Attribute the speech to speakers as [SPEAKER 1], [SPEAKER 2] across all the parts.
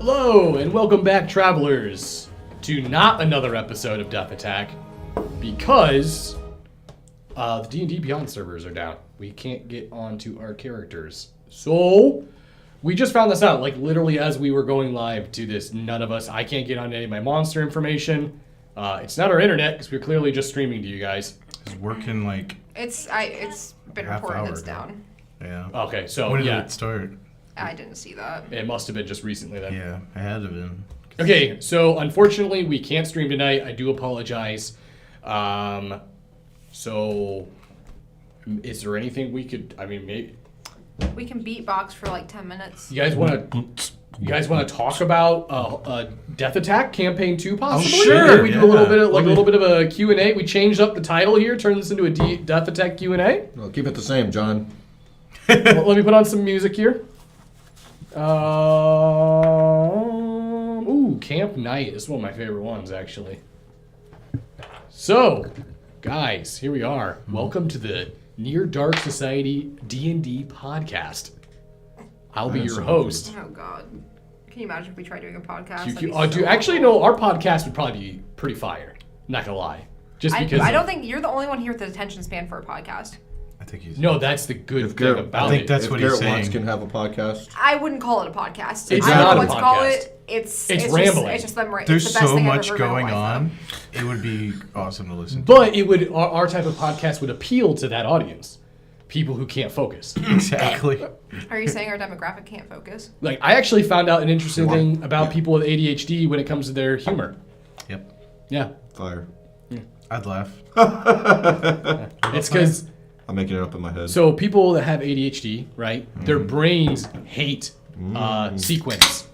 [SPEAKER 1] Hello, and welcome back, travelers, to not another episode of Death Attack, because the D&D Beyond servers are down. We can't get onto our characters. So, we just found this out, like, literally as we were going live to this. None of us, I can't get on any of my monster information. It's not our internet, because we're clearly just streaming to you guys.
[SPEAKER 2] It's working, like,
[SPEAKER 3] It's been reported it's down.
[SPEAKER 2] Yeah.
[SPEAKER 1] Okay, so,
[SPEAKER 2] when did it start?
[SPEAKER 3] I didn't see that.
[SPEAKER 1] It must have been just recently then.
[SPEAKER 2] Yeah, it had to have been.
[SPEAKER 1] Okay, so unfortunately we can't stream tonight. I do apologize. So is there anything we could, I mean, maybe
[SPEAKER 3] We can beatbox for like 10 minutes.
[SPEAKER 1] you guys want to talk about Death Attack Campaign 2 possibly?
[SPEAKER 2] Oh, sure.
[SPEAKER 1] Maybe we do a little bit of a little bit of a Q&A. We changed up the title here, turned this into a Death Attack Q&A.
[SPEAKER 4] Well, keep it the same, John.
[SPEAKER 1] Well, let me put on some music here. Camp Night is one of my favorite ones, actually. So, guys, here we are. Welcome to the Near Dark Society D&D podcast. I'll be your host.
[SPEAKER 3] Oh, God. Can you imagine if we tried doing a podcast?
[SPEAKER 1] Actually, no, our podcast would probably be pretty fire. Not gonna lie. Just because
[SPEAKER 3] I don't think you're the only one here with the attention span for a podcast.
[SPEAKER 2] I think he's...
[SPEAKER 1] No, that's the good thing about it.
[SPEAKER 2] I think that's
[SPEAKER 4] if
[SPEAKER 2] what
[SPEAKER 4] Garrett
[SPEAKER 2] he's saying.
[SPEAKER 4] Wants can have a podcast.
[SPEAKER 3] I wouldn't call it a podcast.
[SPEAKER 1] It's
[SPEAKER 3] I
[SPEAKER 1] not
[SPEAKER 3] don't know
[SPEAKER 1] a
[SPEAKER 3] what to call
[SPEAKER 1] podcast.
[SPEAKER 3] it. It's
[SPEAKER 1] rambling.
[SPEAKER 3] It's just them.
[SPEAKER 2] There's
[SPEAKER 3] it's the best
[SPEAKER 2] so
[SPEAKER 3] thing I've
[SPEAKER 2] much
[SPEAKER 3] ever heard in
[SPEAKER 2] going
[SPEAKER 3] my life,
[SPEAKER 2] on. It would be awesome to listen to.
[SPEAKER 1] But it would our type of podcast would appeal to that audience. People who can't focus.
[SPEAKER 2] Exactly.
[SPEAKER 3] though. Are you saying our demographic can't focus?
[SPEAKER 1] Like, I actually found out an interesting thing about people with ADHD when it comes to their humor.
[SPEAKER 2] Yep.
[SPEAKER 1] Yeah.
[SPEAKER 4] Fire.
[SPEAKER 2] I'd laugh.
[SPEAKER 1] It's because,
[SPEAKER 4] I'm making it up in my head.
[SPEAKER 1] so people that have ADHD, right, their brains hate sequence.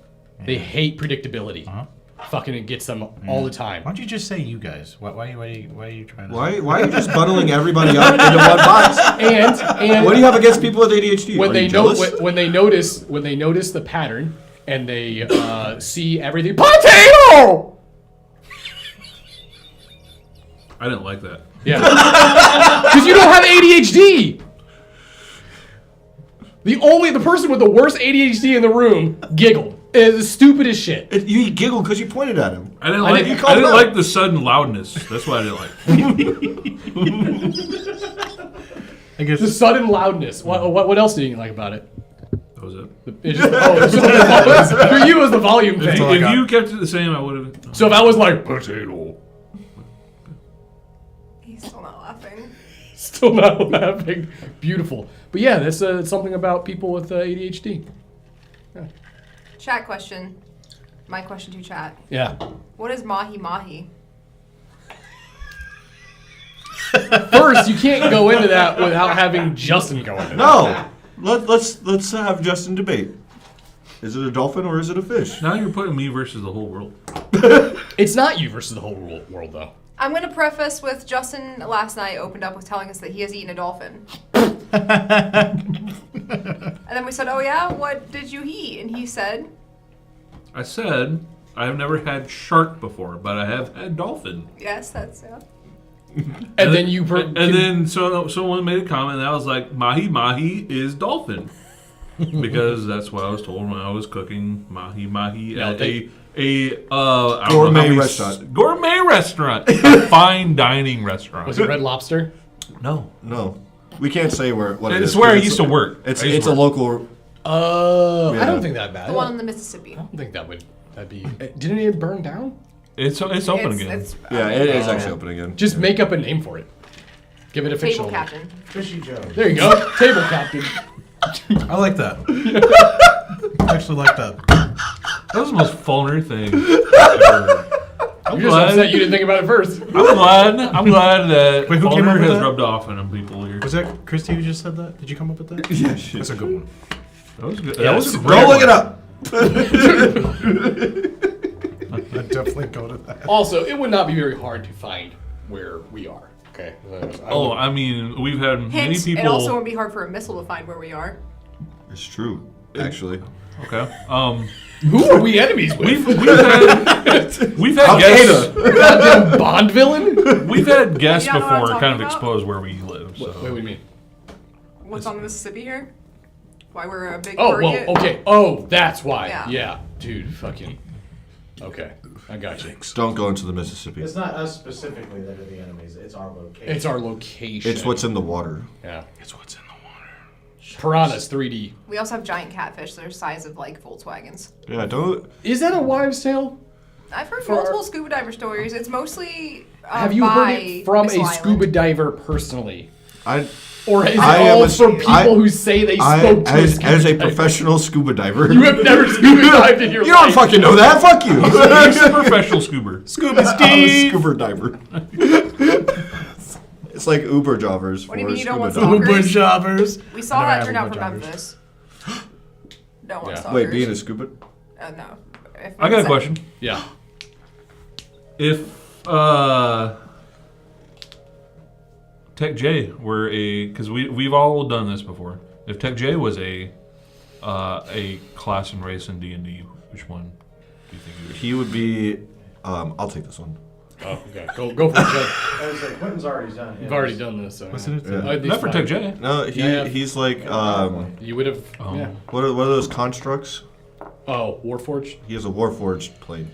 [SPEAKER 1] They hate predictability. Fucking it gets them all the time.
[SPEAKER 2] Why don't you just say you guys? Why are you trying to...
[SPEAKER 4] Why are you just bundling everybody up into one box?
[SPEAKER 1] And
[SPEAKER 4] What do you have against people with ADHD?
[SPEAKER 1] when
[SPEAKER 4] Are
[SPEAKER 1] they
[SPEAKER 4] you jealous?
[SPEAKER 1] when they notice the pattern and they see everything, potato!
[SPEAKER 5] I didn't like that.
[SPEAKER 1] Yeah. Because you don't have ADHD. The person with the worst ADHD in the room giggled. It's stupid as shit.
[SPEAKER 4] You giggled because you pointed at him.
[SPEAKER 5] I didn't
[SPEAKER 4] called him out.
[SPEAKER 5] like the sudden loudness. That's what I didn't like.
[SPEAKER 2] I guess...
[SPEAKER 1] The sudden loudness. What else did you like about it?
[SPEAKER 5] That was it.
[SPEAKER 1] It's just, for you, it was the volume thing.
[SPEAKER 2] all I
[SPEAKER 5] If
[SPEAKER 2] got.
[SPEAKER 5] you kept it the same, I would have.
[SPEAKER 1] So if I was like, potato,
[SPEAKER 3] He's still not laughing.
[SPEAKER 1] still not laughing. Beautiful. But yeah, that's something about people with ADHD.
[SPEAKER 3] Chat question. My question to chat.
[SPEAKER 1] Yeah.
[SPEAKER 3] What is mahi mahi?
[SPEAKER 1] First, you can't go into that without having Justin go into that.
[SPEAKER 4] No. Let's have Justin debate. Is it a dolphin or is it a fish?
[SPEAKER 5] Now you're putting me versus the whole world.
[SPEAKER 1] It's not you versus the whole world, though.
[SPEAKER 3] I'm going to preface with Justin last night opened up with telling us that he has eaten a dolphin. And then we said, oh yeah, what did you eat? And he said...
[SPEAKER 5] I said I have never had shark before, but I have had dolphin.
[SPEAKER 3] Yes, that's...
[SPEAKER 1] And then you...
[SPEAKER 5] And then someone made a comment, and I was like, mahi mahi is dolphin. Because that's what I was told when I was cooking mahi mahi at a
[SPEAKER 4] Gourmet restaurant.
[SPEAKER 5] Gourmet restaurant. A fine dining restaurant.
[SPEAKER 1] Was it Red Lobster?
[SPEAKER 5] No.
[SPEAKER 4] No. We can't say what it is.
[SPEAKER 5] It's where I used to work.
[SPEAKER 4] It's a local...
[SPEAKER 1] I don't think that bad.
[SPEAKER 3] The one in the Mississippi.
[SPEAKER 1] I don't think that'd be... Didn't it burn down?
[SPEAKER 5] It's open again.
[SPEAKER 4] Yeah, it is actually open again.
[SPEAKER 1] Just make up a name for it. Give it a
[SPEAKER 3] Table
[SPEAKER 1] fictional name.
[SPEAKER 3] captain.
[SPEAKER 2] Fishy Joe.
[SPEAKER 1] There you go. Table captain.
[SPEAKER 2] I like that. I actually like that.
[SPEAKER 5] That was the most funner thing ever.
[SPEAKER 1] You're just upset you didn't think about it first.
[SPEAKER 5] I'm glad that
[SPEAKER 2] Wait, who came up
[SPEAKER 5] Fulner
[SPEAKER 2] with
[SPEAKER 5] has
[SPEAKER 2] that?
[SPEAKER 5] rubbed off on people here.
[SPEAKER 2] Was that Christy who just said that? Did you come up with that?
[SPEAKER 4] Yeah,
[SPEAKER 2] That's a good one.
[SPEAKER 5] That was good.
[SPEAKER 1] Yeah,
[SPEAKER 5] That was a
[SPEAKER 1] it's-
[SPEAKER 5] great
[SPEAKER 4] Go look
[SPEAKER 5] one.
[SPEAKER 4] it up.
[SPEAKER 2] I'd definitely go to that.
[SPEAKER 1] Also, it would not be very hard to find where we are. Okay.
[SPEAKER 5] Oh, I mean, we've had many
[SPEAKER 3] Hint,
[SPEAKER 5] people.
[SPEAKER 3] it also won't be hard for a missile to find where we are.
[SPEAKER 4] It's true, actually.
[SPEAKER 5] Okay.
[SPEAKER 1] Who are we enemies with?
[SPEAKER 5] We've had guests.
[SPEAKER 1] Goddamn Bond villain?
[SPEAKER 5] We've had guests
[SPEAKER 3] You don't know what I'm
[SPEAKER 5] before kind of
[SPEAKER 3] talking about?
[SPEAKER 5] expose where we live. So.
[SPEAKER 1] Wait, what do you mean?
[SPEAKER 3] What's on the Mississippi here? Why we're a big
[SPEAKER 1] Oh,
[SPEAKER 3] target?
[SPEAKER 1] well, okay. Oh, that's why.
[SPEAKER 3] Yeah.
[SPEAKER 1] Yeah. Dude, fucking. Okay, I got you.
[SPEAKER 4] Don't go into the Mississippi.
[SPEAKER 6] It's not us specifically that are the enemies. It's our location.
[SPEAKER 1] It's our location.
[SPEAKER 4] It's what's in the water.
[SPEAKER 1] Yeah.
[SPEAKER 2] It's what's in the water.
[SPEAKER 1] Piranhas 3D.
[SPEAKER 3] We also have giant catfish that are the size of like Volkswagens.
[SPEAKER 4] Yeah, don't.
[SPEAKER 1] Is that a wives' tale?
[SPEAKER 3] I've heard
[SPEAKER 1] For
[SPEAKER 3] multiple
[SPEAKER 1] our-
[SPEAKER 3] scuba diver stories. It's mostly
[SPEAKER 1] Have you heard it from a scuba diver personally? Or is it
[SPEAKER 4] I am
[SPEAKER 1] all
[SPEAKER 4] a-
[SPEAKER 1] from people
[SPEAKER 4] I-
[SPEAKER 1] who say they spoke to
[SPEAKER 4] as a
[SPEAKER 1] diver?
[SPEAKER 4] professional scuba diver.
[SPEAKER 1] You have never scuba dived in your
[SPEAKER 4] You
[SPEAKER 1] life.
[SPEAKER 4] don't fucking know that. Fuck you.
[SPEAKER 5] He's a professional scuba.
[SPEAKER 2] Scuba
[SPEAKER 4] I'm a
[SPEAKER 2] Steve!
[SPEAKER 4] scuba diver. It's like Uber jobbers
[SPEAKER 3] What do
[SPEAKER 4] for
[SPEAKER 3] you mean you don't
[SPEAKER 4] scuba
[SPEAKER 3] want
[SPEAKER 4] divers.
[SPEAKER 2] Uber jobbers.
[SPEAKER 3] We saw
[SPEAKER 2] Never
[SPEAKER 3] that
[SPEAKER 2] had
[SPEAKER 3] turn out
[SPEAKER 2] Uber
[SPEAKER 3] for
[SPEAKER 2] jobbers.
[SPEAKER 3] Memphis. Don't want
[SPEAKER 1] Yeah.
[SPEAKER 3] stalkers.
[SPEAKER 4] Wait, being a scuba?
[SPEAKER 3] No. If
[SPEAKER 5] I got a
[SPEAKER 3] it's
[SPEAKER 5] question.
[SPEAKER 1] Yeah.
[SPEAKER 5] If Tech J were because we've all done this before. If Tech J was a class and race in D&D, which one do you think he would?
[SPEAKER 4] He would be. I'll take this one.
[SPEAKER 1] Oh, okay. Go for it, Jed.
[SPEAKER 6] I was like, Quentin's already done his.
[SPEAKER 1] You've already done this. So.
[SPEAKER 2] Wasn't it?
[SPEAKER 4] Yeah.
[SPEAKER 5] Not for Tech J.
[SPEAKER 4] No,
[SPEAKER 1] Yeah.
[SPEAKER 4] he's like.
[SPEAKER 1] You would have.
[SPEAKER 5] Oh.
[SPEAKER 1] Yeah.
[SPEAKER 4] What are those constructs?
[SPEAKER 1] Oh, Warforged?
[SPEAKER 4] He has a Warforged plane.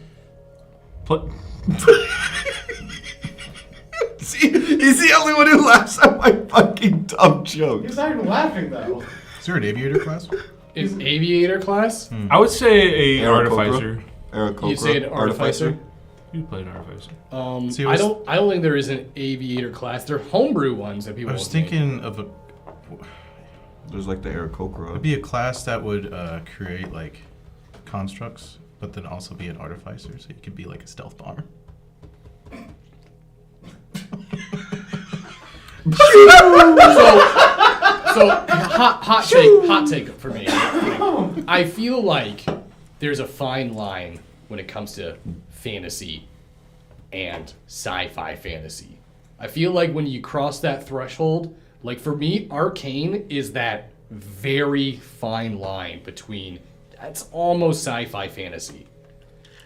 [SPEAKER 4] See, he's the only one who laughs at my fucking dumb joke.
[SPEAKER 6] He's not even laughing though.
[SPEAKER 2] Is there an aviator class?
[SPEAKER 1] Is Aviator class?
[SPEAKER 5] I would say a
[SPEAKER 4] Aarakocra?
[SPEAKER 5] artificer.
[SPEAKER 4] Aarakocra?
[SPEAKER 1] You'd say an artificer?
[SPEAKER 5] You played artificer.
[SPEAKER 2] See,
[SPEAKER 1] I don't think there is an Aviator class. They're homebrew ones that people
[SPEAKER 2] I was
[SPEAKER 1] will make.
[SPEAKER 2] thinking of a.
[SPEAKER 4] There's like the Aarakocra.
[SPEAKER 2] It'd be a class that would create like constructs, but then also be an artificer, so you could be like a stealth bomber.
[SPEAKER 1] So hot take for me. I feel like there's a fine line when it comes to fantasy and sci-fi fantasy. I feel like when you cross that threshold, like for me, Arcane is that very fine line between it's almost sci-fi fantasy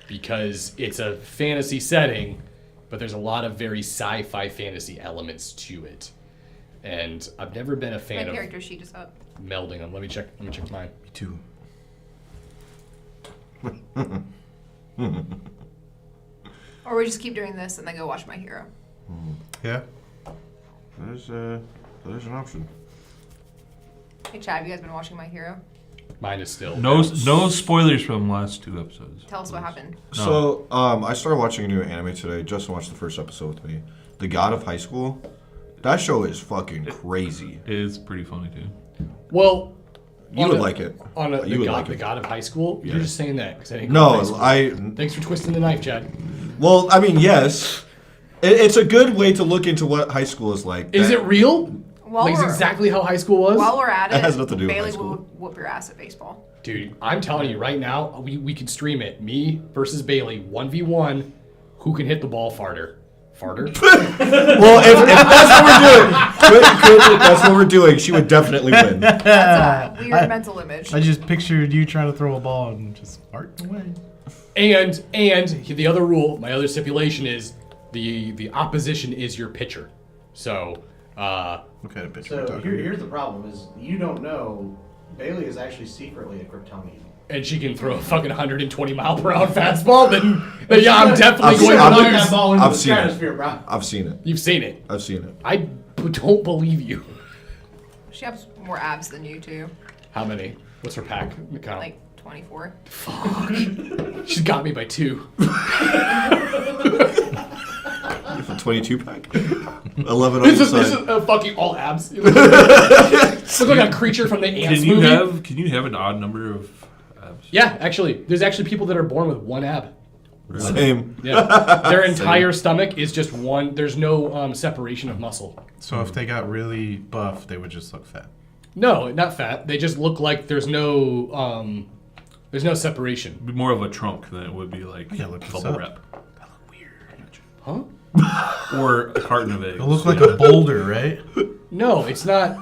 [SPEAKER 1] because it's a fantasy setting, but there's a lot of very sci-fi fantasy elements to it. And I've never been a
[SPEAKER 3] My
[SPEAKER 1] fan of
[SPEAKER 3] character sheet is up.
[SPEAKER 1] melding them. Let me check mine.
[SPEAKER 2] Me too.
[SPEAKER 3] Or we just keep doing this and then go watch My Hero.
[SPEAKER 2] Yeah.
[SPEAKER 4] There's an option.
[SPEAKER 3] Hey Chad, have you guys been watching My Hero?
[SPEAKER 1] Mine is still
[SPEAKER 5] No spoilers from the last 2 episodes.
[SPEAKER 3] Tell us what happened.
[SPEAKER 4] So, I started watching a new anime today. Justin watched the first episode with me. The God of High School. That show is fucking crazy.
[SPEAKER 5] It is pretty funny too.
[SPEAKER 1] Well,
[SPEAKER 4] You would like it.
[SPEAKER 1] On
[SPEAKER 4] You
[SPEAKER 1] the
[SPEAKER 4] would
[SPEAKER 1] god,
[SPEAKER 4] like
[SPEAKER 1] the
[SPEAKER 4] it.
[SPEAKER 1] god of high school.
[SPEAKER 4] Yeah.
[SPEAKER 1] You're just saying that because I didn't. go to high
[SPEAKER 4] No,
[SPEAKER 1] school. Thanks for twisting the knife, Chad.
[SPEAKER 4] Well, I mean, yes. It's a good way to look into what high school is like.
[SPEAKER 1] Is it real?
[SPEAKER 3] While
[SPEAKER 1] Like, is
[SPEAKER 3] we're-
[SPEAKER 1] exactly how high school was?
[SPEAKER 3] While we're at it,
[SPEAKER 4] It has nothing to do with
[SPEAKER 3] Bailey
[SPEAKER 4] high school.
[SPEAKER 3] will whoop your ass at baseball.
[SPEAKER 1] Dude, I'm telling you right now, we can stream it. Me versus Bailey, 1v1. Who can hit the ball farther? Farter?
[SPEAKER 4] Well, if that's what we're doing, if that's what we're doing, she would definitely win.
[SPEAKER 3] That's a weird mental image.
[SPEAKER 2] I just pictured you trying to throw a ball and just fart away.
[SPEAKER 1] And the other rule, my other stipulation is the opposition is your pitcher. So,
[SPEAKER 2] What kind of pitch are we
[SPEAKER 6] So
[SPEAKER 2] talking
[SPEAKER 6] here's the problem: is you don't know Bailey is actually secretly a Kryptonian.
[SPEAKER 1] and she can throw a fucking 120-mile-per-hour fastball, then yeah, I'm definitely
[SPEAKER 4] I've
[SPEAKER 1] going
[SPEAKER 4] seen-
[SPEAKER 1] to
[SPEAKER 4] I've-
[SPEAKER 1] lose.
[SPEAKER 6] That ball into
[SPEAKER 4] I've
[SPEAKER 6] the
[SPEAKER 4] seen it.
[SPEAKER 6] stratosphere, bro.
[SPEAKER 4] I've seen it.
[SPEAKER 1] You've seen it.
[SPEAKER 4] I've seen it.
[SPEAKER 1] I don't believe you.
[SPEAKER 3] She has more abs than you too.
[SPEAKER 1] How many? What's her pack? Count.
[SPEAKER 3] Like 24.
[SPEAKER 1] She's got me by 2.
[SPEAKER 4] A 22 pack. 11 on
[SPEAKER 1] This
[SPEAKER 4] the
[SPEAKER 1] is
[SPEAKER 4] side.
[SPEAKER 1] fucking all abs. Look like a creature from the Ants
[SPEAKER 5] Can you
[SPEAKER 1] movie.
[SPEAKER 5] can you have an odd number of abs?
[SPEAKER 1] Yeah, actually, there's actually people that are born with 1 ab.
[SPEAKER 4] Same.
[SPEAKER 1] Yeah, their entire stomach is just one. There's no separation of muscle.
[SPEAKER 2] So if they got really buff, they would just look fat.
[SPEAKER 1] No, not fat. They just look like there's no separation.
[SPEAKER 5] It'd be more of a trunk than it would be like
[SPEAKER 2] Yeah, look this
[SPEAKER 5] bubble
[SPEAKER 2] up.
[SPEAKER 5] wrap.
[SPEAKER 1] Huh?
[SPEAKER 5] Or a carton of eggs.
[SPEAKER 2] It looks like a boulder, right?
[SPEAKER 1] No, it's not.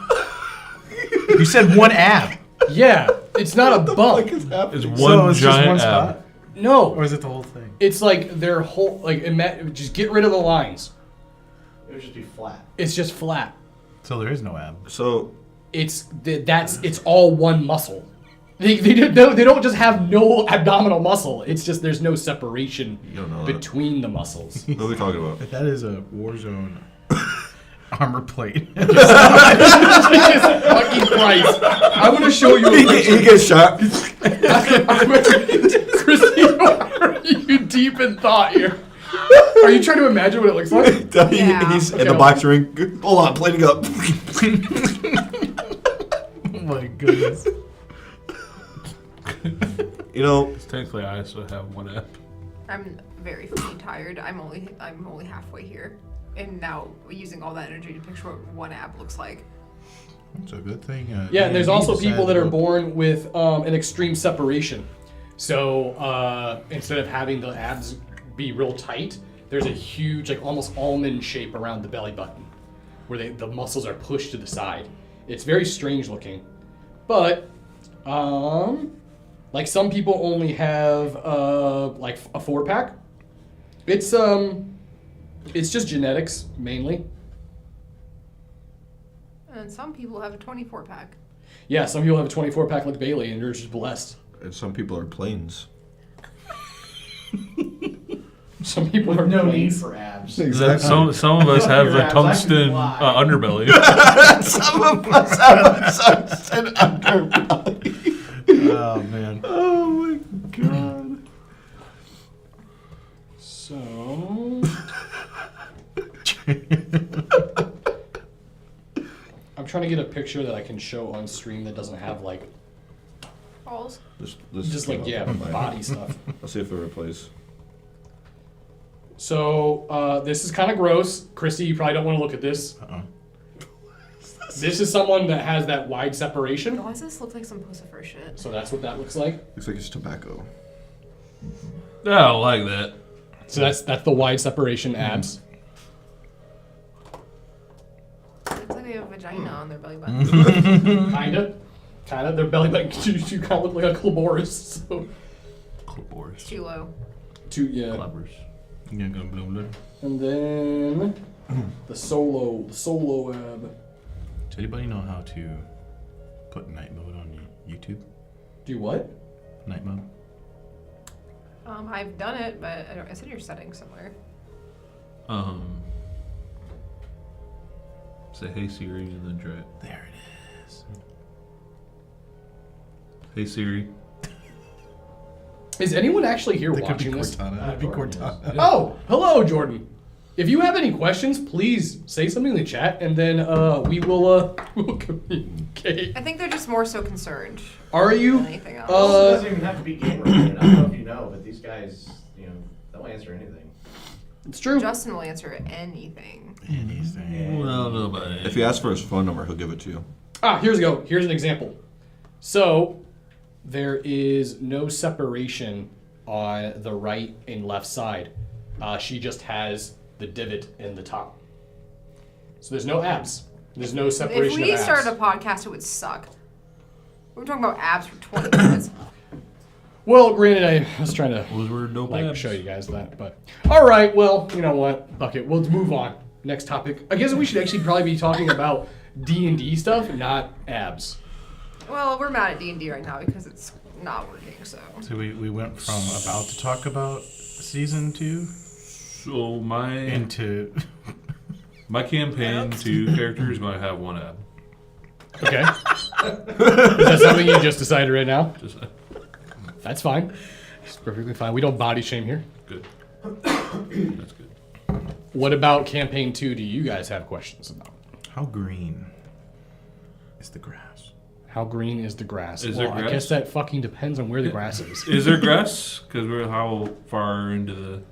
[SPEAKER 2] You said 1 ab.
[SPEAKER 1] Yeah, it's not a bump.
[SPEAKER 5] It's
[SPEAKER 2] So
[SPEAKER 5] one
[SPEAKER 2] it's just
[SPEAKER 5] giant
[SPEAKER 2] one
[SPEAKER 5] ab.
[SPEAKER 2] spot?
[SPEAKER 1] No,
[SPEAKER 2] Or is it the whole thing?
[SPEAKER 1] it's like their whole just get rid of the lines.
[SPEAKER 6] It would just be flat.
[SPEAKER 1] It's just flat.
[SPEAKER 2] So there is no ab.
[SPEAKER 4] So,
[SPEAKER 1] It's all one muscle. They don't just have no abdominal muscle. It's just there's no separation
[SPEAKER 4] You don't know that.
[SPEAKER 1] between the muscles.
[SPEAKER 4] What are we talking about?
[SPEAKER 2] That is a Warzone armor plate.
[SPEAKER 1] Jesus fucking Christ! I'm gonna show you a
[SPEAKER 4] He
[SPEAKER 1] picture.
[SPEAKER 4] gets shot.
[SPEAKER 1] Christy, are you deep in thought here? Are you trying to imagine what it looks like?
[SPEAKER 3] Yeah.
[SPEAKER 4] He's in
[SPEAKER 1] Okay,
[SPEAKER 4] the boxing ring. Hold on, plating up.
[SPEAKER 2] Oh my goodness.
[SPEAKER 4] You know,
[SPEAKER 5] Technically, I also have one app.
[SPEAKER 3] I'm very fucking tired. I'm only halfway here, and now using all that energy to picture what one ab looks like.
[SPEAKER 2] It's a good thing.
[SPEAKER 1] Yeah, and there's
[SPEAKER 2] D&D
[SPEAKER 1] also people that are
[SPEAKER 2] decided to-
[SPEAKER 1] born with an extreme separation. So instead of having the abs be real tight, there's a huge, like almost almond shape around the belly button, where the muscles are pushed to the side. It's very strange looking, but like some people only have like a 4-pack. It's just genetics mainly.
[SPEAKER 3] And some people have a 24-pack.
[SPEAKER 1] Yeah, some people have a 24-pack like Bailey, and you're just blessed.
[SPEAKER 4] and some people are planes.
[SPEAKER 1] Some people are
[SPEAKER 6] No need
[SPEAKER 1] planes.
[SPEAKER 6] for abs.
[SPEAKER 5] Some of us have
[SPEAKER 6] Your
[SPEAKER 5] the
[SPEAKER 6] abs, I can
[SPEAKER 5] tungsten
[SPEAKER 6] fly.
[SPEAKER 5] underbelly.
[SPEAKER 4] Some of us have a sunset underbelly.
[SPEAKER 2] Oh man.
[SPEAKER 4] Oh my god.
[SPEAKER 1] So I'm trying to get a picture that I can show on stream that doesn't have like
[SPEAKER 3] Balls.
[SPEAKER 4] This
[SPEAKER 1] just
[SPEAKER 4] came
[SPEAKER 1] like
[SPEAKER 4] up
[SPEAKER 1] yeah
[SPEAKER 4] on my-
[SPEAKER 1] body stuff.
[SPEAKER 4] Let's see if it replays.
[SPEAKER 1] So this is kind of gross. Christy, you probably don't want to look at this.
[SPEAKER 2] Uh-oh.
[SPEAKER 1] This is someone that has that wide separation.
[SPEAKER 3] Why does this look like some Pussifer shit?
[SPEAKER 1] So that's what that looks like.
[SPEAKER 4] Looks like it's tobacco.
[SPEAKER 5] I don't like that.
[SPEAKER 1] So that's the wide separation abs.
[SPEAKER 3] Looks like they have a vagina on their belly button.
[SPEAKER 1] Kinda. Their belly button you kind of look like a clitoris. So
[SPEAKER 5] Clipboards.
[SPEAKER 3] Too low.
[SPEAKER 1] yeah.
[SPEAKER 5] Clubbers.
[SPEAKER 2] You gonna bloom bloom?
[SPEAKER 1] And then the solo ab.
[SPEAKER 2] Does anybody know how to put night mode on YouTube?
[SPEAKER 1] Do what?
[SPEAKER 2] Night mode.
[SPEAKER 3] I've done it, but it's in your settings somewhere.
[SPEAKER 5] Say hey Siri and then try it.
[SPEAKER 2] There it is.
[SPEAKER 5] Hey Siri.
[SPEAKER 1] Is anyone actually here
[SPEAKER 2] That could be
[SPEAKER 1] watching this?
[SPEAKER 2] Cortana. That'd be
[SPEAKER 6] Jordan
[SPEAKER 2] Cortana.
[SPEAKER 1] Oh, hello, Jordan. If you have any questions, please say something in the chat, and then we will we'll communicate.
[SPEAKER 3] I think they're just more so concerned
[SPEAKER 1] Are
[SPEAKER 3] than
[SPEAKER 1] you?
[SPEAKER 3] anything else.
[SPEAKER 6] It doesn't even have to be game related. I don't know if you know, but these guys, they'll answer anything.
[SPEAKER 1] It's true.
[SPEAKER 3] Justin will answer anything.
[SPEAKER 2] Anything.
[SPEAKER 5] Well, nobody.
[SPEAKER 4] If you ask for his phone number, he'll give it to you.
[SPEAKER 1] Here's an example. So there is no separation on the right and left side. She just has the divot in the top. So there's no abs. There's no
[SPEAKER 3] If
[SPEAKER 1] separation
[SPEAKER 3] we
[SPEAKER 1] of abs.
[SPEAKER 3] started a podcast, it would suck. We're talking about abs for 20 minutes.
[SPEAKER 1] Well, granted, I was trying to
[SPEAKER 5] Those were dope abs.
[SPEAKER 1] show you guys that, but all right. Well, you know what? Fuck it. We'll move on. Next topic. I guess we should actually probably be talking about D&D stuff, not abs.
[SPEAKER 3] Well, we're mad at D&D right now because it's not working, so.
[SPEAKER 2] So we went from about to talk about season 2
[SPEAKER 5] So my
[SPEAKER 2] into
[SPEAKER 5] campaign 2 character is going to have one ab.
[SPEAKER 1] Okay. Is that something you just decided right now?
[SPEAKER 5] Just
[SPEAKER 1] That's fine. It's perfectly fine. We don't body shame here.
[SPEAKER 5] good. That's good.
[SPEAKER 1] What about campaign 2 do you guys have questions about?
[SPEAKER 2] how green is the grass?
[SPEAKER 1] How green is the grass?
[SPEAKER 5] Is
[SPEAKER 1] well,
[SPEAKER 5] there
[SPEAKER 1] I
[SPEAKER 5] grass?
[SPEAKER 1] guess that fucking depends on where the grass is.
[SPEAKER 5] Is there grass? Because we're how far into the...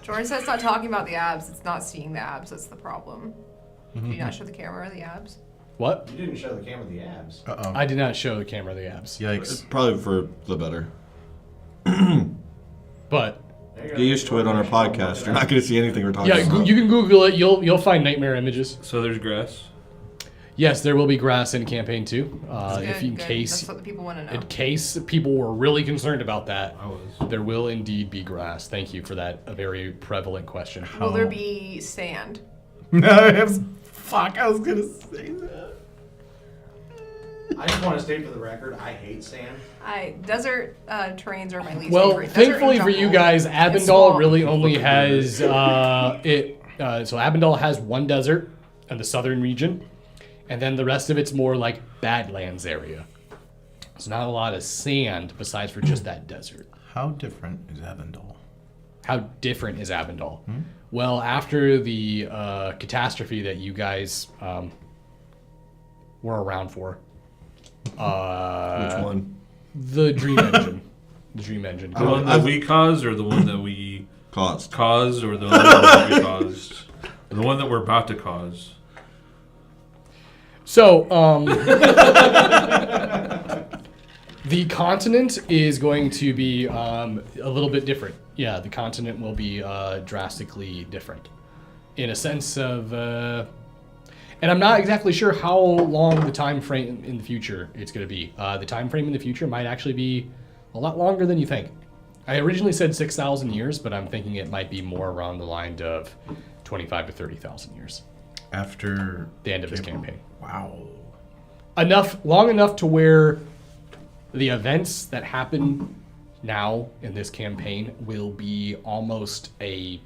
[SPEAKER 3] Jordan says it's not talking about the abs, it's not seeing the abs, that's the problem. Did you not show the camera the abs?
[SPEAKER 1] What?
[SPEAKER 6] You didn't show the camera the abs.
[SPEAKER 2] Uh-oh.
[SPEAKER 1] I did not show the camera the abs.
[SPEAKER 2] Yikes.
[SPEAKER 4] Probably for the better.
[SPEAKER 1] But
[SPEAKER 6] There you go.
[SPEAKER 4] Get used to it on our podcast. You're not going to see anything we're talking
[SPEAKER 1] yeah,
[SPEAKER 4] about.
[SPEAKER 1] you can Google it. You'll find nightmare images.
[SPEAKER 5] So there's grass.
[SPEAKER 1] Yes, there will be grass in campaign 2.
[SPEAKER 3] That's
[SPEAKER 1] If
[SPEAKER 3] good,
[SPEAKER 1] in
[SPEAKER 3] good.
[SPEAKER 1] case
[SPEAKER 3] That's what the people want to know.
[SPEAKER 1] in case people were really concerned about that,
[SPEAKER 5] I was.
[SPEAKER 1] there will indeed be grass. Thank you for that. A very prevalent question.
[SPEAKER 3] Will there be sand?
[SPEAKER 2] No, fuck, I was gonna say that.
[SPEAKER 6] I just want to state for the record, I hate sand.
[SPEAKER 3] Desert terrains are my least
[SPEAKER 1] Well,
[SPEAKER 3] favorite. Desert
[SPEAKER 1] thankfully
[SPEAKER 3] and
[SPEAKER 1] for you
[SPEAKER 3] jungle.
[SPEAKER 1] guys,
[SPEAKER 3] And
[SPEAKER 1] Abendal
[SPEAKER 3] swamp.
[SPEAKER 1] really only has so Abendal has one desert in the southern region, and then the rest of it's more like Badlands area. There's not a lot of sand besides for just that desert.
[SPEAKER 2] How different is Avondale?
[SPEAKER 1] How different is Abendal? Well, after the catastrophe that you guys were around for,
[SPEAKER 4] Which one?
[SPEAKER 1] the Dream Engine. The Dream Engine.
[SPEAKER 5] The one that we caused, or the one that we
[SPEAKER 4] Caused.
[SPEAKER 5] caused, or the one that we caused, or the one that we're about to cause.
[SPEAKER 1] So, the continent is going to be a little bit different. Yeah, the continent will be drastically different in a sense of, and I'm not exactly sure how long the time frame in the future it's going to be. The time frame in the future might actually be a lot longer than you think. I originally said 6,000 years, but I'm thinking it might be more around the line of 25 to 30,000 years.
[SPEAKER 2] After
[SPEAKER 1] The end of this campaign.
[SPEAKER 2] Wow.
[SPEAKER 1] Long enough to where the events that happen now in this campaign will be almost a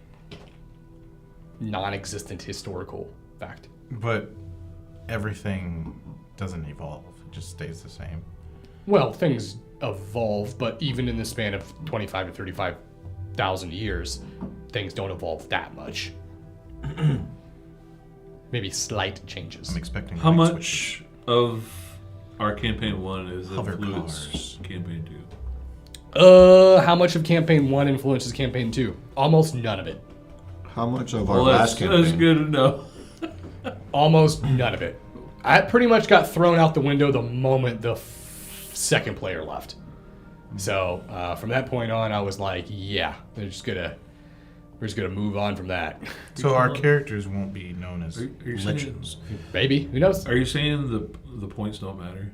[SPEAKER 1] non-existent historical fact.
[SPEAKER 2] But everything doesn't evolve. It just stays the same.
[SPEAKER 1] Well, things evolve, but even in the span of 25 to 35,000 years, things don't evolve that much. Maybe slight changes.
[SPEAKER 2] I'm expecting
[SPEAKER 5] How
[SPEAKER 2] light
[SPEAKER 5] much
[SPEAKER 2] switches.
[SPEAKER 5] of our campaign 1 is
[SPEAKER 2] Hover
[SPEAKER 5] influence
[SPEAKER 2] cars.
[SPEAKER 5] campaign 2?
[SPEAKER 1] How much of campaign 1 influences campaign 2? Almost none of it.
[SPEAKER 4] How much of our
[SPEAKER 5] Well,
[SPEAKER 4] last
[SPEAKER 5] that's
[SPEAKER 4] campaign?
[SPEAKER 5] good to know.
[SPEAKER 1] Almost none of it. I pretty much got thrown out the window the moment the second player left. So from that point on, I was like, yeah, we're just gonna move on from that.
[SPEAKER 2] So our characters won't be known as
[SPEAKER 5] Are you saying-
[SPEAKER 2] legends.
[SPEAKER 1] Maybe, who knows?
[SPEAKER 5] Are you saying the points don't matter?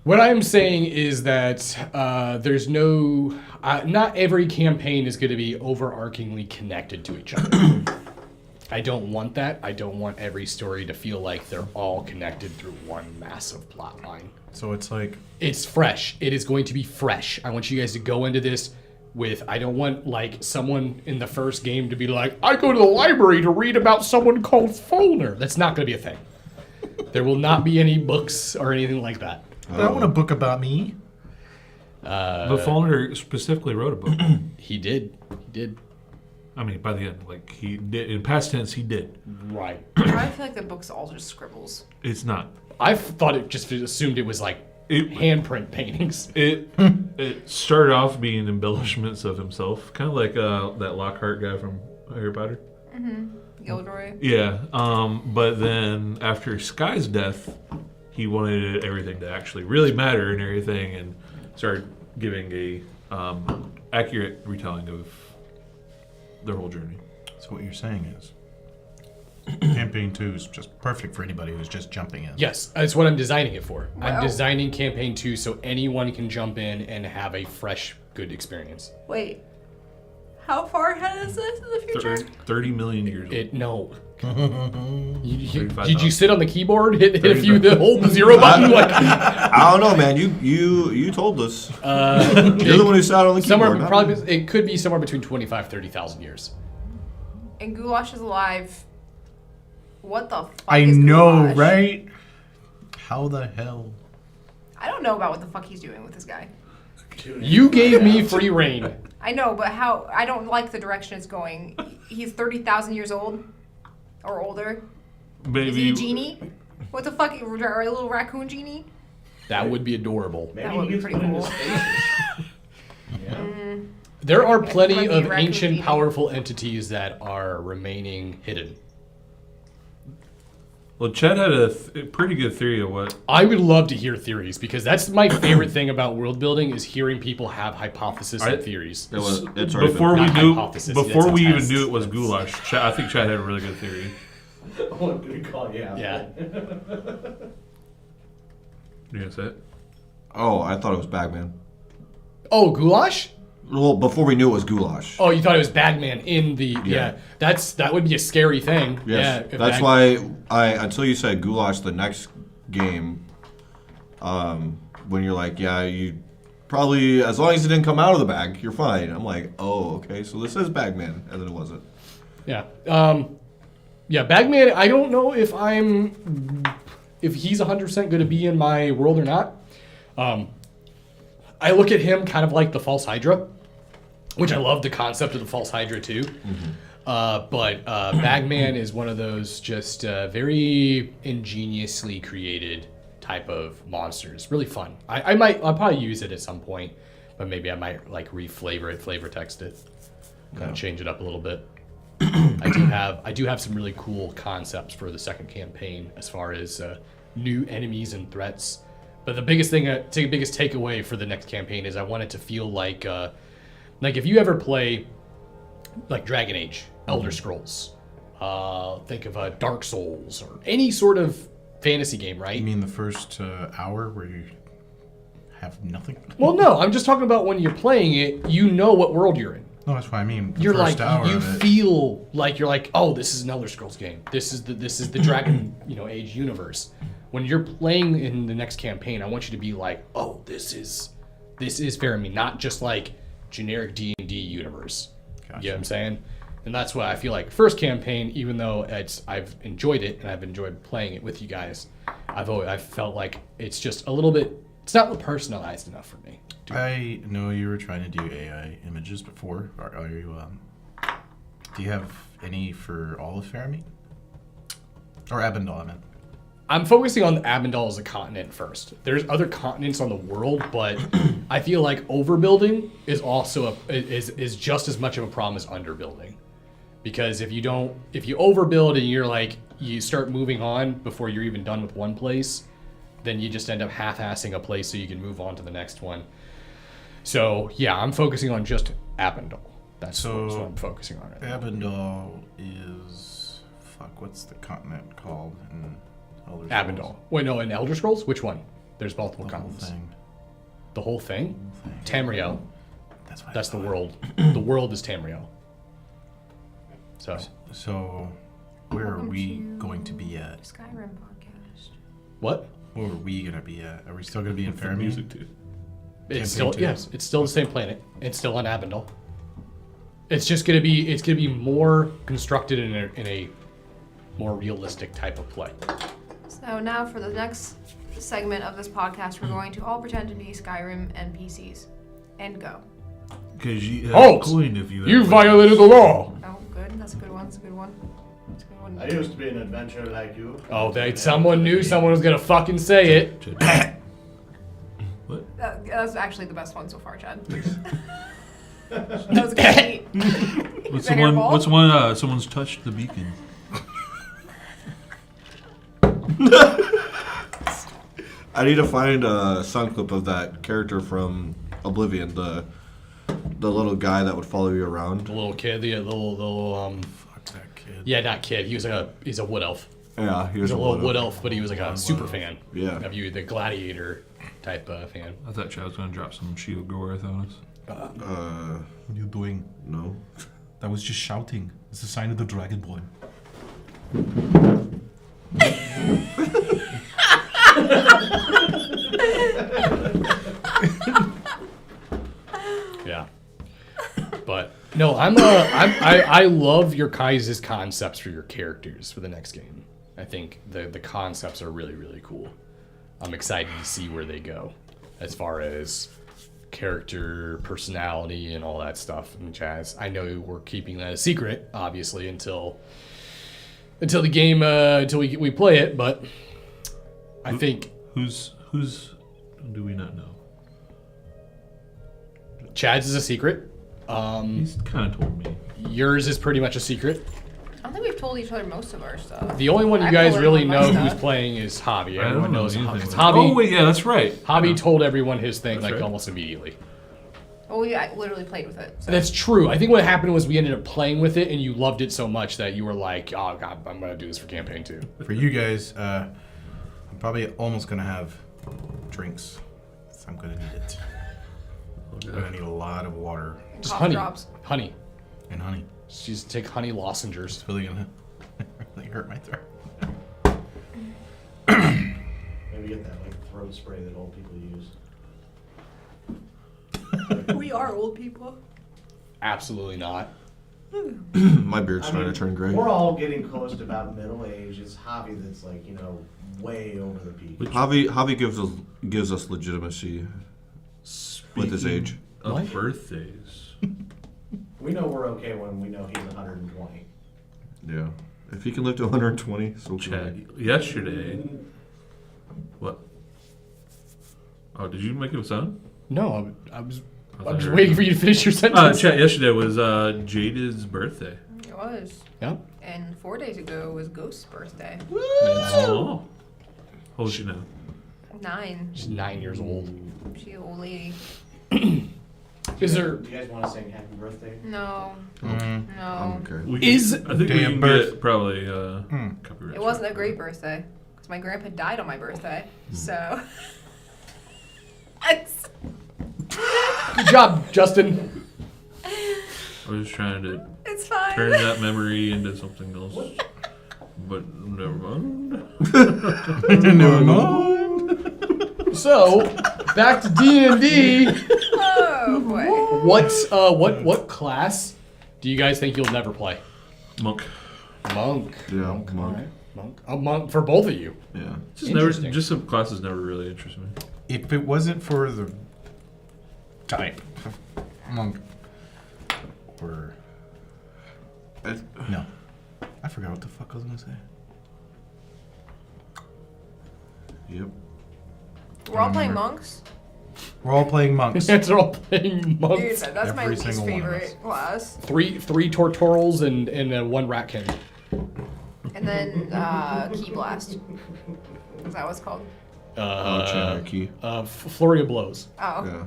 [SPEAKER 1] What I'm saying is that there's no, not every campaign is going to be overarchingly connected to each other. I don't want that. I don't want every story to feel like they're all connected through one massive plot line.
[SPEAKER 2] So it's like
[SPEAKER 1] It's fresh. It is going to be fresh. I want you guys to go into this with, I don't want like someone in the first game to be like, I go to the library to read about someone called Fulner. That's not going to be a thing. There will not be any books or anything like that.
[SPEAKER 2] I want a book about me.
[SPEAKER 5] But Faulkner specifically wrote a book.
[SPEAKER 1] He did.
[SPEAKER 5] I mean, by the end, like he did in past tense, he did.
[SPEAKER 1] Right.
[SPEAKER 3] I feel like the book's all just scribbles.
[SPEAKER 5] It's not.
[SPEAKER 1] I thought it just assumed it was like
[SPEAKER 5] It
[SPEAKER 1] handprint paintings.
[SPEAKER 5] it started off being embellishments of himself, kind of like that Lockhart guy from Harry Potter.
[SPEAKER 3] Gilderoy.
[SPEAKER 5] Yeah. But then after Sky's death, he wanted everything to actually really matter and everything, and started giving a accurate retelling of their whole journey.
[SPEAKER 2] So what you're saying is campaign 2 is just perfect for anybody who's just jumping in.
[SPEAKER 1] Yes, that's what I'm designing it for. I'm
[SPEAKER 3] Wow.
[SPEAKER 1] designing campaign 2 so anyone can jump in and have a fresh, good experience.
[SPEAKER 3] Wait. How far ahead is this in the future?
[SPEAKER 5] 30 million years.
[SPEAKER 1] No.
[SPEAKER 5] 35,000.
[SPEAKER 1] Did you sit on the keyboard, hit a few, hold the zero button? Like,
[SPEAKER 4] I don't know, man. You told us. You're the one who sat on the
[SPEAKER 1] somewhere
[SPEAKER 4] keyboard. not
[SPEAKER 1] probably
[SPEAKER 4] me.
[SPEAKER 1] it could be somewhere between 25,000-30,000 years.
[SPEAKER 3] And Goulash is alive. What the fuck
[SPEAKER 2] I
[SPEAKER 3] is
[SPEAKER 2] know,
[SPEAKER 3] Goulash?
[SPEAKER 2] right? How the hell?
[SPEAKER 3] I don't know about what the fuck he's doing with this guy.
[SPEAKER 1] You gave me free reign.
[SPEAKER 3] I know, but how? I don't like the direction it's going. He's 30,000 years old or older.
[SPEAKER 5] Maybe
[SPEAKER 3] Is he a genie? What the fuck? Or a little raccoon genie?
[SPEAKER 1] That would be adorable.
[SPEAKER 6] Maybe
[SPEAKER 3] That would
[SPEAKER 6] he
[SPEAKER 3] be
[SPEAKER 6] gets
[SPEAKER 3] pretty
[SPEAKER 6] put into
[SPEAKER 3] cool.
[SPEAKER 6] spaces. Yeah.
[SPEAKER 1] There are
[SPEAKER 3] Might
[SPEAKER 1] plenty
[SPEAKER 3] be a
[SPEAKER 1] of
[SPEAKER 3] raccoon
[SPEAKER 1] ancient,
[SPEAKER 3] genie.
[SPEAKER 1] powerful entities that are remaining hidden.
[SPEAKER 5] Well, Chad had a pretty good theory of what.
[SPEAKER 1] I would love to hear theories because that's my favorite thing about world building is hearing people have hypotheses and theories.
[SPEAKER 4] It's already
[SPEAKER 5] Before
[SPEAKER 4] been
[SPEAKER 5] we
[SPEAKER 1] Not
[SPEAKER 5] knew,
[SPEAKER 1] hypothesis,
[SPEAKER 5] before
[SPEAKER 1] that's
[SPEAKER 5] we
[SPEAKER 1] a
[SPEAKER 5] even
[SPEAKER 1] test.
[SPEAKER 5] knew it was goulash, I think Chad had a really good theory.
[SPEAKER 6] What good call? Yeah.
[SPEAKER 1] Yeah.
[SPEAKER 5] You gonna say it?
[SPEAKER 4] Oh, I thought it was Bagman.
[SPEAKER 1] Oh, goulash?
[SPEAKER 4] Well, before we knew it was Goulash.
[SPEAKER 1] Oh, you thought it was Bagman in the
[SPEAKER 4] Yeah.
[SPEAKER 1] that would be a scary thing.
[SPEAKER 4] Yes.
[SPEAKER 1] Yeah. if
[SPEAKER 4] That's why until you said Goulash, the next game, when you're like, yeah, you probably, as long as it didn't come out of the bag, you're fine. I'm like, oh, okay, so this is Bagman, and then it wasn't.
[SPEAKER 1] Yeah. Yeah, Bagman, I don't know if he's 100% going to be in my world or not. I look at him kind of like the False Hydra, which I love the concept of the False Hydra too. But Bagman is one of those just very ingeniously created type of monsters. Really fun. I'll probably use it at some point, but maybe I might like reflavor it, flavor text it, kind of change it up a little bit. I do have some really cool concepts for the second campaign as far as new enemies and threats. But the biggest thing, biggest takeaway for the next campaign is I want it to feel like if you ever play like Dragon Age, Elder Scrolls, think of Dark Souls or any sort of fantasy game, right?
[SPEAKER 2] You mean the first hour where you have nothing?
[SPEAKER 1] Well, no, I'm just talking about when you're playing it, you know what world you're in.
[SPEAKER 2] No, that's what I mean. The
[SPEAKER 1] You're
[SPEAKER 2] first
[SPEAKER 1] like,
[SPEAKER 2] hour
[SPEAKER 1] you
[SPEAKER 2] of it.
[SPEAKER 1] feel like you're like, oh, this is an Elder Scrolls game. This is the Dragon, Age universe. When you're playing in the next campaign, I want you to be like, oh, this is Fera'myn, not just like generic D&D universe.
[SPEAKER 2] Gotcha.
[SPEAKER 1] You know what I'm saying? And that's why I feel like first campaign, even though I've enjoyed it and I've enjoyed playing it with you guys, I've felt like it's just a little bit, it's not personalized enough for me.
[SPEAKER 2] I know you were trying to do AI images before. Are you? Do you have any for all of Fera'myn? Or Abendal, I meant.
[SPEAKER 1] I'm focusing on Abendal as a continent first. There's other continents on the world, but I feel like overbuilding is also is just as much of a problem as underbuilding. Because if you overbuild and you're like, you start moving on before you're even done with one place, then you just end up half-assing a place so you can move on to the next one. So yeah, I'm focusing on just Abendal. That's what I'm focusing on right now.
[SPEAKER 2] Abendal is what's the continent called in Elder Scrolls?
[SPEAKER 1] Abendal. Wait, no, in Elder Scrolls? Which one? There's multiple
[SPEAKER 2] The whole
[SPEAKER 1] continents.
[SPEAKER 2] thing.
[SPEAKER 1] The whole thing?
[SPEAKER 2] Thing.
[SPEAKER 1] Tamriel.
[SPEAKER 2] That's
[SPEAKER 1] That's the
[SPEAKER 2] thought.
[SPEAKER 1] world. The world is Tamriel.
[SPEAKER 2] So, where are
[SPEAKER 3] Welcome
[SPEAKER 2] we
[SPEAKER 3] to
[SPEAKER 2] going to be at?
[SPEAKER 3] Skyrim podcast.
[SPEAKER 1] What?
[SPEAKER 2] Where are we gonna be at? Are we still gonna be in
[SPEAKER 5] The
[SPEAKER 2] Fera'myn?
[SPEAKER 5] music too.
[SPEAKER 1] It's
[SPEAKER 2] Campaign
[SPEAKER 1] still
[SPEAKER 2] two.
[SPEAKER 1] yes, it's still the same planet. It's still on Abendal. It's just gonna be more constructed in a more realistic type of play.
[SPEAKER 3] So now for the next segment of this podcast, we're going to all pretend to be Skyrim NPCs and go.
[SPEAKER 5] Because you
[SPEAKER 1] Halt!
[SPEAKER 5] coin if you
[SPEAKER 1] You
[SPEAKER 5] ever-
[SPEAKER 1] violated the law.
[SPEAKER 3] Oh, good. That's a good one. That's a good one. That's a good one.
[SPEAKER 6] I used to be an adventurer like you.
[SPEAKER 1] Oh, someone knew someone was gonna fucking say it.
[SPEAKER 5] What?
[SPEAKER 3] That's actually the best one so far, Chad. That was a good beat.
[SPEAKER 5] What's
[SPEAKER 3] that your fault?
[SPEAKER 5] What's one? Someone's touched the beacon.
[SPEAKER 4] I need to find a sound clip of that character from Oblivion, the little guy that would follow you around.
[SPEAKER 1] The little kid, the little
[SPEAKER 2] Fuck that kid.
[SPEAKER 1] yeah, not kid. He's a wood elf.
[SPEAKER 4] Yeah, he was
[SPEAKER 1] He's a little wood elf, but he was like a super fan.
[SPEAKER 4] Yeah.
[SPEAKER 1] Of you, the gladiator type fan.
[SPEAKER 5] I thought Chad was gonna drop some shield Goreth on us.
[SPEAKER 2] What are you doing?
[SPEAKER 4] No.
[SPEAKER 2] That was just shouting. It's a sign of the Dragon Boy.
[SPEAKER 1] Yeah. But no, I love your Kai's concepts for your characters for the next game. I think the concepts are really, really cool. I'm excited to see where they go as far as character, personality, and all that stuff and jazz. I know we're keeping that a secret, obviously, until the game, until we play it, but I think
[SPEAKER 5] Who's do we not know?
[SPEAKER 1] Chad's is a secret.
[SPEAKER 5] He's kind of told me.
[SPEAKER 1] Yours is pretty much a secret.
[SPEAKER 3] I don't think we've told each other most of our stuff.
[SPEAKER 1] The only one you
[SPEAKER 3] I've
[SPEAKER 1] guys
[SPEAKER 3] told
[SPEAKER 1] really
[SPEAKER 3] everyone my
[SPEAKER 1] know who's
[SPEAKER 3] stuff.
[SPEAKER 1] playing is Hobby.
[SPEAKER 5] I
[SPEAKER 1] Everyone
[SPEAKER 5] don't know
[SPEAKER 1] knows
[SPEAKER 5] anything.
[SPEAKER 1] because
[SPEAKER 5] about-
[SPEAKER 1] Hobby.
[SPEAKER 5] Oh wait, yeah, that's right.
[SPEAKER 1] Hobby
[SPEAKER 5] Yeah.
[SPEAKER 1] told everyone his thing
[SPEAKER 5] That's
[SPEAKER 1] like
[SPEAKER 5] right.
[SPEAKER 1] almost immediately.
[SPEAKER 3] Well, I literally played with it. So.
[SPEAKER 1] That's true. I think what happened was we ended up playing with it, and you loved it so much that you were like, "Oh God, I'm gonna do this for campaign 2."
[SPEAKER 2] For you guys, I'm probably almost gonna have drinks. So I'm gonna need it. I'm gonna need a lot of water
[SPEAKER 1] Just
[SPEAKER 3] Cough
[SPEAKER 1] honey,
[SPEAKER 3] drops.
[SPEAKER 1] honey.
[SPEAKER 2] and honey.
[SPEAKER 1] Just take honey lozengers.
[SPEAKER 2] It's really gonna really hurt my throat.
[SPEAKER 6] Maybe get that like throat spray that old people use.
[SPEAKER 3] We are old people.
[SPEAKER 1] Absolutely not.
[SPEAKER 4] My beard's starting to turn gray.
[SPEAKER 6] We're all getting close to about middle age. It's Javi that's like, way over the peak.
[SPEAKER 4] Javi gives us legitimacy with his age.
[SPEAKER 5] Of
[SPEAKER 1] What?
[SPEAKER 5] birthdays.
[SPEAKER 6] We know we're okay when we know he's 120.
[SPEAKER 4] Yeah. If he can live to 120, so
[SPEAKER 5] Chat.
[SPEAKER 4] can
[SPEAKER 5] Yesterday. What? Oh, did you make it a sound?
[SPEAKER 1] No, I'm just
[SPEAKER 5] I
[SPEAKER 1] waiting for you to finish your sentence.
[SPEAKER 5] Chat. Yesterday was Jada's birthday.
[SPEAKER 3] It was.
[SPEAKER 1] Yep.
[SPEAKER 3] And 4 days ago was Ghost's birthday.
[SPEAKER 5] Oh. How old is she now?
[SPEAKER 3] 9.
[SPEAKER 1] She's 9 years old.
[SPEAKER 3] She an old lady.
[SPEAKER 1] Is there?
[SPEAKER 6] Do you guys want to sing happy birthday?
[SPEAKER 3] No.
[SPEAKER 4] I'm
[SPEAKER 3] No.
[SPEAKER 4] okay.
[SPEAKER 1] Is
[SPEAKER 5] I think we
[SPEAKER 2] Damn
[SPEAKER 5] can
[SPEAKER 2] birth-
[SPEAKER 5] get probably copyright.
[SPEAKER 3] It wasn't a great birthday. Because my grandpa died on my birthday. So. It's-
[SPEAKER 1] Good job, Justin.
[SPEAKER 5] I was just trying to
[SPEAKER 3] It's fine.
[SPEAKER 5] turn that memory into something else. But never mind.
[SPEAKER 2] Never mind.
[SPEAKER 1] So, back to D&D.
[SPEAKER 3] Oh boy.
[SPEAKER 1] What class do you guys think you'll never play?
[SPEAKER 5] Monk.
[SPEAKER 1] Monk.
[SPEAKER 4] Yeah,
[SPEAKER 1] Monk.
[SPEAKER 4] monk.
[SPEAKER 1] Alright. Monk. A monk for both of you.
[SPEAKER 4] Yeah.
[SPEAKER 1] Interesting.
[SPEAKER 5] Just some classes never really interest me.
[SPEAKER 2] If it wasn't for the type monk or no, I forgot what the fuck I was gonna say.
[SPEAKER 4] Yep.
[SPEAKER 3] We're all playing monks?
[SPEAKER 2] We're all playing monks.
[SPEAKER 1] They're all playing
[SPEAKER 3] Dude,
[SPEAKER 1] monks.
[SPEAKER 3] that's my
[SPEAKER 2] Every
[SPEAKER 3] least
[SPEAKER 2] single one of
[SPEAKER 3] favorite
[SPEAKER 2] us.
[SPEAKER 3] class.
[SPEAKER 1] Three tortorals and one ratkin.
[SPEAKER 3] And then Key Blast. Is that what it's called?
[SPEAKER 4] Channel key.
[SPEAKER 1] Flurry of blows.
[SPEAKER 3] Oh.
[SPEAKER 4] Yeah.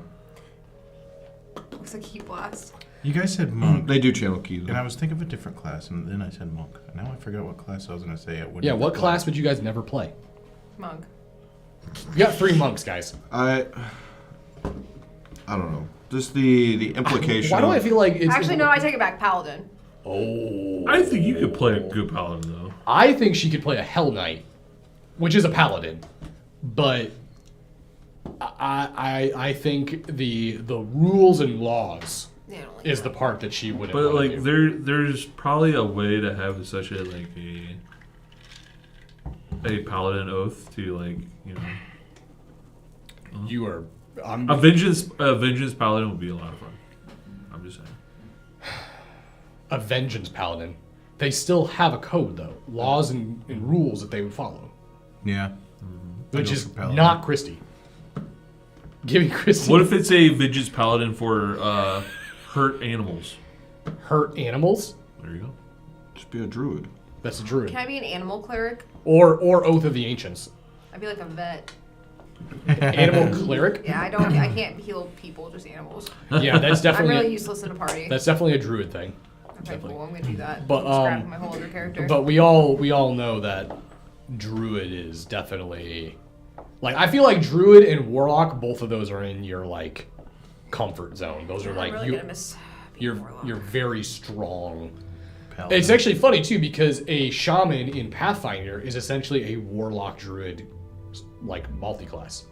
[SPEAKER 3] What's a Key Blast?
[SPEAKER 2] You guys said monk,
[SPEAKER 4] They do channel key.
[SPEAKER 2] and
[SPEAKER 4] Though.
[SPEAKER 2] I was thinking of a different class, and then I said monk. Now I forgot what class I was gonna say.
[SPEAKER 1] Yeah, what class would you guys never play?
[SPEAKER 3] Monk.
[SPEAKER 1] We got 3 monks, guys.
[SPEAKER 4] I don't know. Just the implication.
[SPEAKER 1] Why do I feel like it's...
[SPEAKER 3] Actually, no, I take it back. Paladin.
[SPEAKER 1] Oh.
[SPEAKER 5] I think you could play a good paladin though.
[SPEAKER 1] I think she could play a Hell Knight, which is a paladin, but I think the rules and laws
[SPEAKER 3] Yeah, I don't like
[SPEAKER 1] is
[SPEAKER 3] that.
[SPEAKER 1] the part that she wouldn't.
[SPEAKER 5] But
[SPEAKER 1] wanna
[SPEAKER 5] like
[SPEAKER 1] do.
[SPEAKER 5] there's probably a way to have such a like a paladin oath to like, you know.
[SPEAKER 1] You are. I'm.
[SPEAKER 5] A vengeance paladin would be a lot of fun. I'm just saying.
[SPEAKER 1] A vengeance paladin. They still have a code though, laws and rules that they would follow,
[SPEAKER 2] Yeah.
[SPEAKER 1] which
[SPEAKER 2] go
[SPEAKER 1] is
[SPEAKER 2] for paladin.
[SPEAKER 1] not Christy. Giving Christy
[SPEAKER 5] What if it's a vengeance paladin for hurt animals?
[SPEAKER 1] hurt animals.
[SPEAKER 5] There you go.
[SPEAKER 4] Just be a druid.
[SPEAKER 1] That's a druid.
[SPEAKER 3] Can I be an animal cleric?
[SPEAKER 1] Or Oath of the Ancients.
[SPEAKER 3] I'd be like a vet.
[SPEAKER 1] Animal cleric.
[SPEAKER 3] Yeah, I can't heal people, just animals.
[SPEAKER 1] Yeah, that's
[SPEAKER 3] I'm
[SPEAKER 1] definitely
[SPEAKER 3] really useless in a party.
[SPEAKER 1] that's definitely a druid thing.
[SPEAKER 3] Okay, cool. I'm gonna do that.
[SPEAKER 1] But,
[SPEAKER 3] Scrap my whole other character.
[SPEAKER 1] But we all know that druid is definitely like I feel like druid and warlock, both of those are in your like comfort zone. Those are
[SPEAKER 3] I'm
[SPEAKER 1] like
[SPEAKER 3] really gonna miss being warlock.
[SPEAKER 1] you're very strong.
[SPEAKER 2] Paladin.
[SPEAKER 1] It's actually funny too because a shaman in Pathfinder is essentially a warlock druid like multi-class,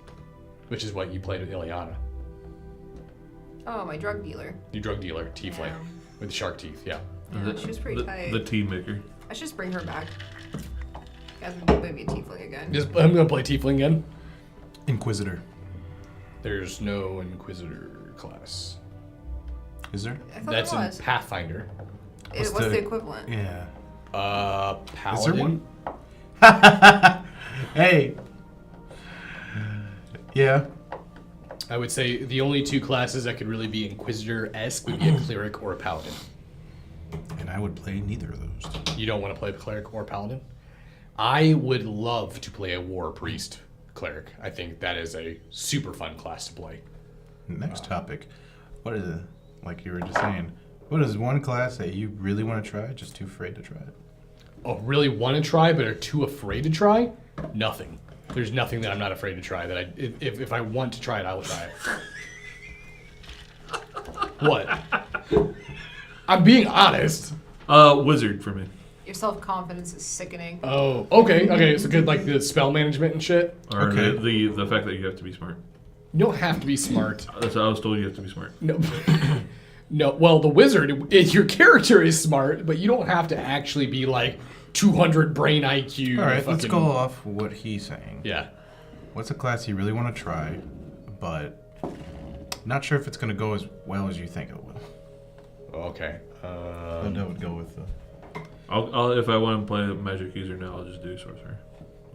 [SPEAKER 1] which is what you played with Ileana.
[SPEAKER 3] Oh, my drug dealer.
[SPEAKER 1] You drug dealer, tiefling
[SPEAKER 3] Yeah.
[SPEAKER 1] with shark teeth. Yeah.
[SPEAKER 3] Yeah, she was pretty
[SPEAKER 5] the,
[SPEAKER 3] tight.
[SPEAKER 5] the tea maker.
[SPEAKER 3] I should just bring her back. Guys, maybe a tiefling again.
[SPEAKER 1] I'm gonna play tiefling again.
[SPEAKER 2] Inquisitor.
[SPEAKER 1] There's no inquisitor class.
[SPEAKER 2] Is there?
[SPEAKER 3] I thought
[SPEAKER 1] That's
[SPEAKER 3] there
[SPEAKER 1] in
[SPEAKER 3] was.
[SPEAKER 1] Pathfinder.
[SPEAKER 3] What's the equivalent?
[SPEAKER 2] Yeah.
[SPEAKER 1] Paladin.
[SPEAKER 2] Is there one? Hey. Yeah.
[SPEAKER 1] I would say the only 2 classes that could really be Inquisitor-esque would be a cleric or a paladin.
[SPEAKER 2] And I would play neither of those.
[SPEAKER 1] You don't want to play a cleric or paladin? I would love to play a war priest cleric. I think that is a super fun class to play.
[SPEAKER 2] Next topic. What is it? Like you were just saying. What is one class that you really want to try, just too afraid to try it?
[SPEAKER 1] Oh, really want to try but are too afraid to try? Nothing. There's nothing that I'm not afraid to try. That if I want to try it, I will try it. What? I'm being honest.
[SPEAKER 5] Wizard for me.
[SPEAKER 3] Your self-confidence is sickening.
[SPEAKER 1] Oh, okay. So good, like the spell management and shit.
[SPEAKER 5] Or
[SPEAKER 2] Okay.
[SPEAKER 5] the fact that you have to be smart.
[SPEAKER 1] You don't have to be smart.
[SPEAKER 5] That's what I was told. You have to be smart.
[SPEAKER 1] No. No, well, the wizard, your character is smart, but you don't have to actually be like 200 brain IQ.
[SPEAKER 2] All right, let's
[SPEAKER 1] fucking-
[SPEAKER 2] go off what he's saying.
[SPEAKER 1] Yeah.
[SPEAKER 2] What's a class you really want to try, but not sure if it's going to go as well as you think it will?
[SPEAKER 1] Okay.
[SPEAKER 2] And I would go with the...
[SPEAKER 5] I'll if I want to play a magic user now, I'll just do sorcerer.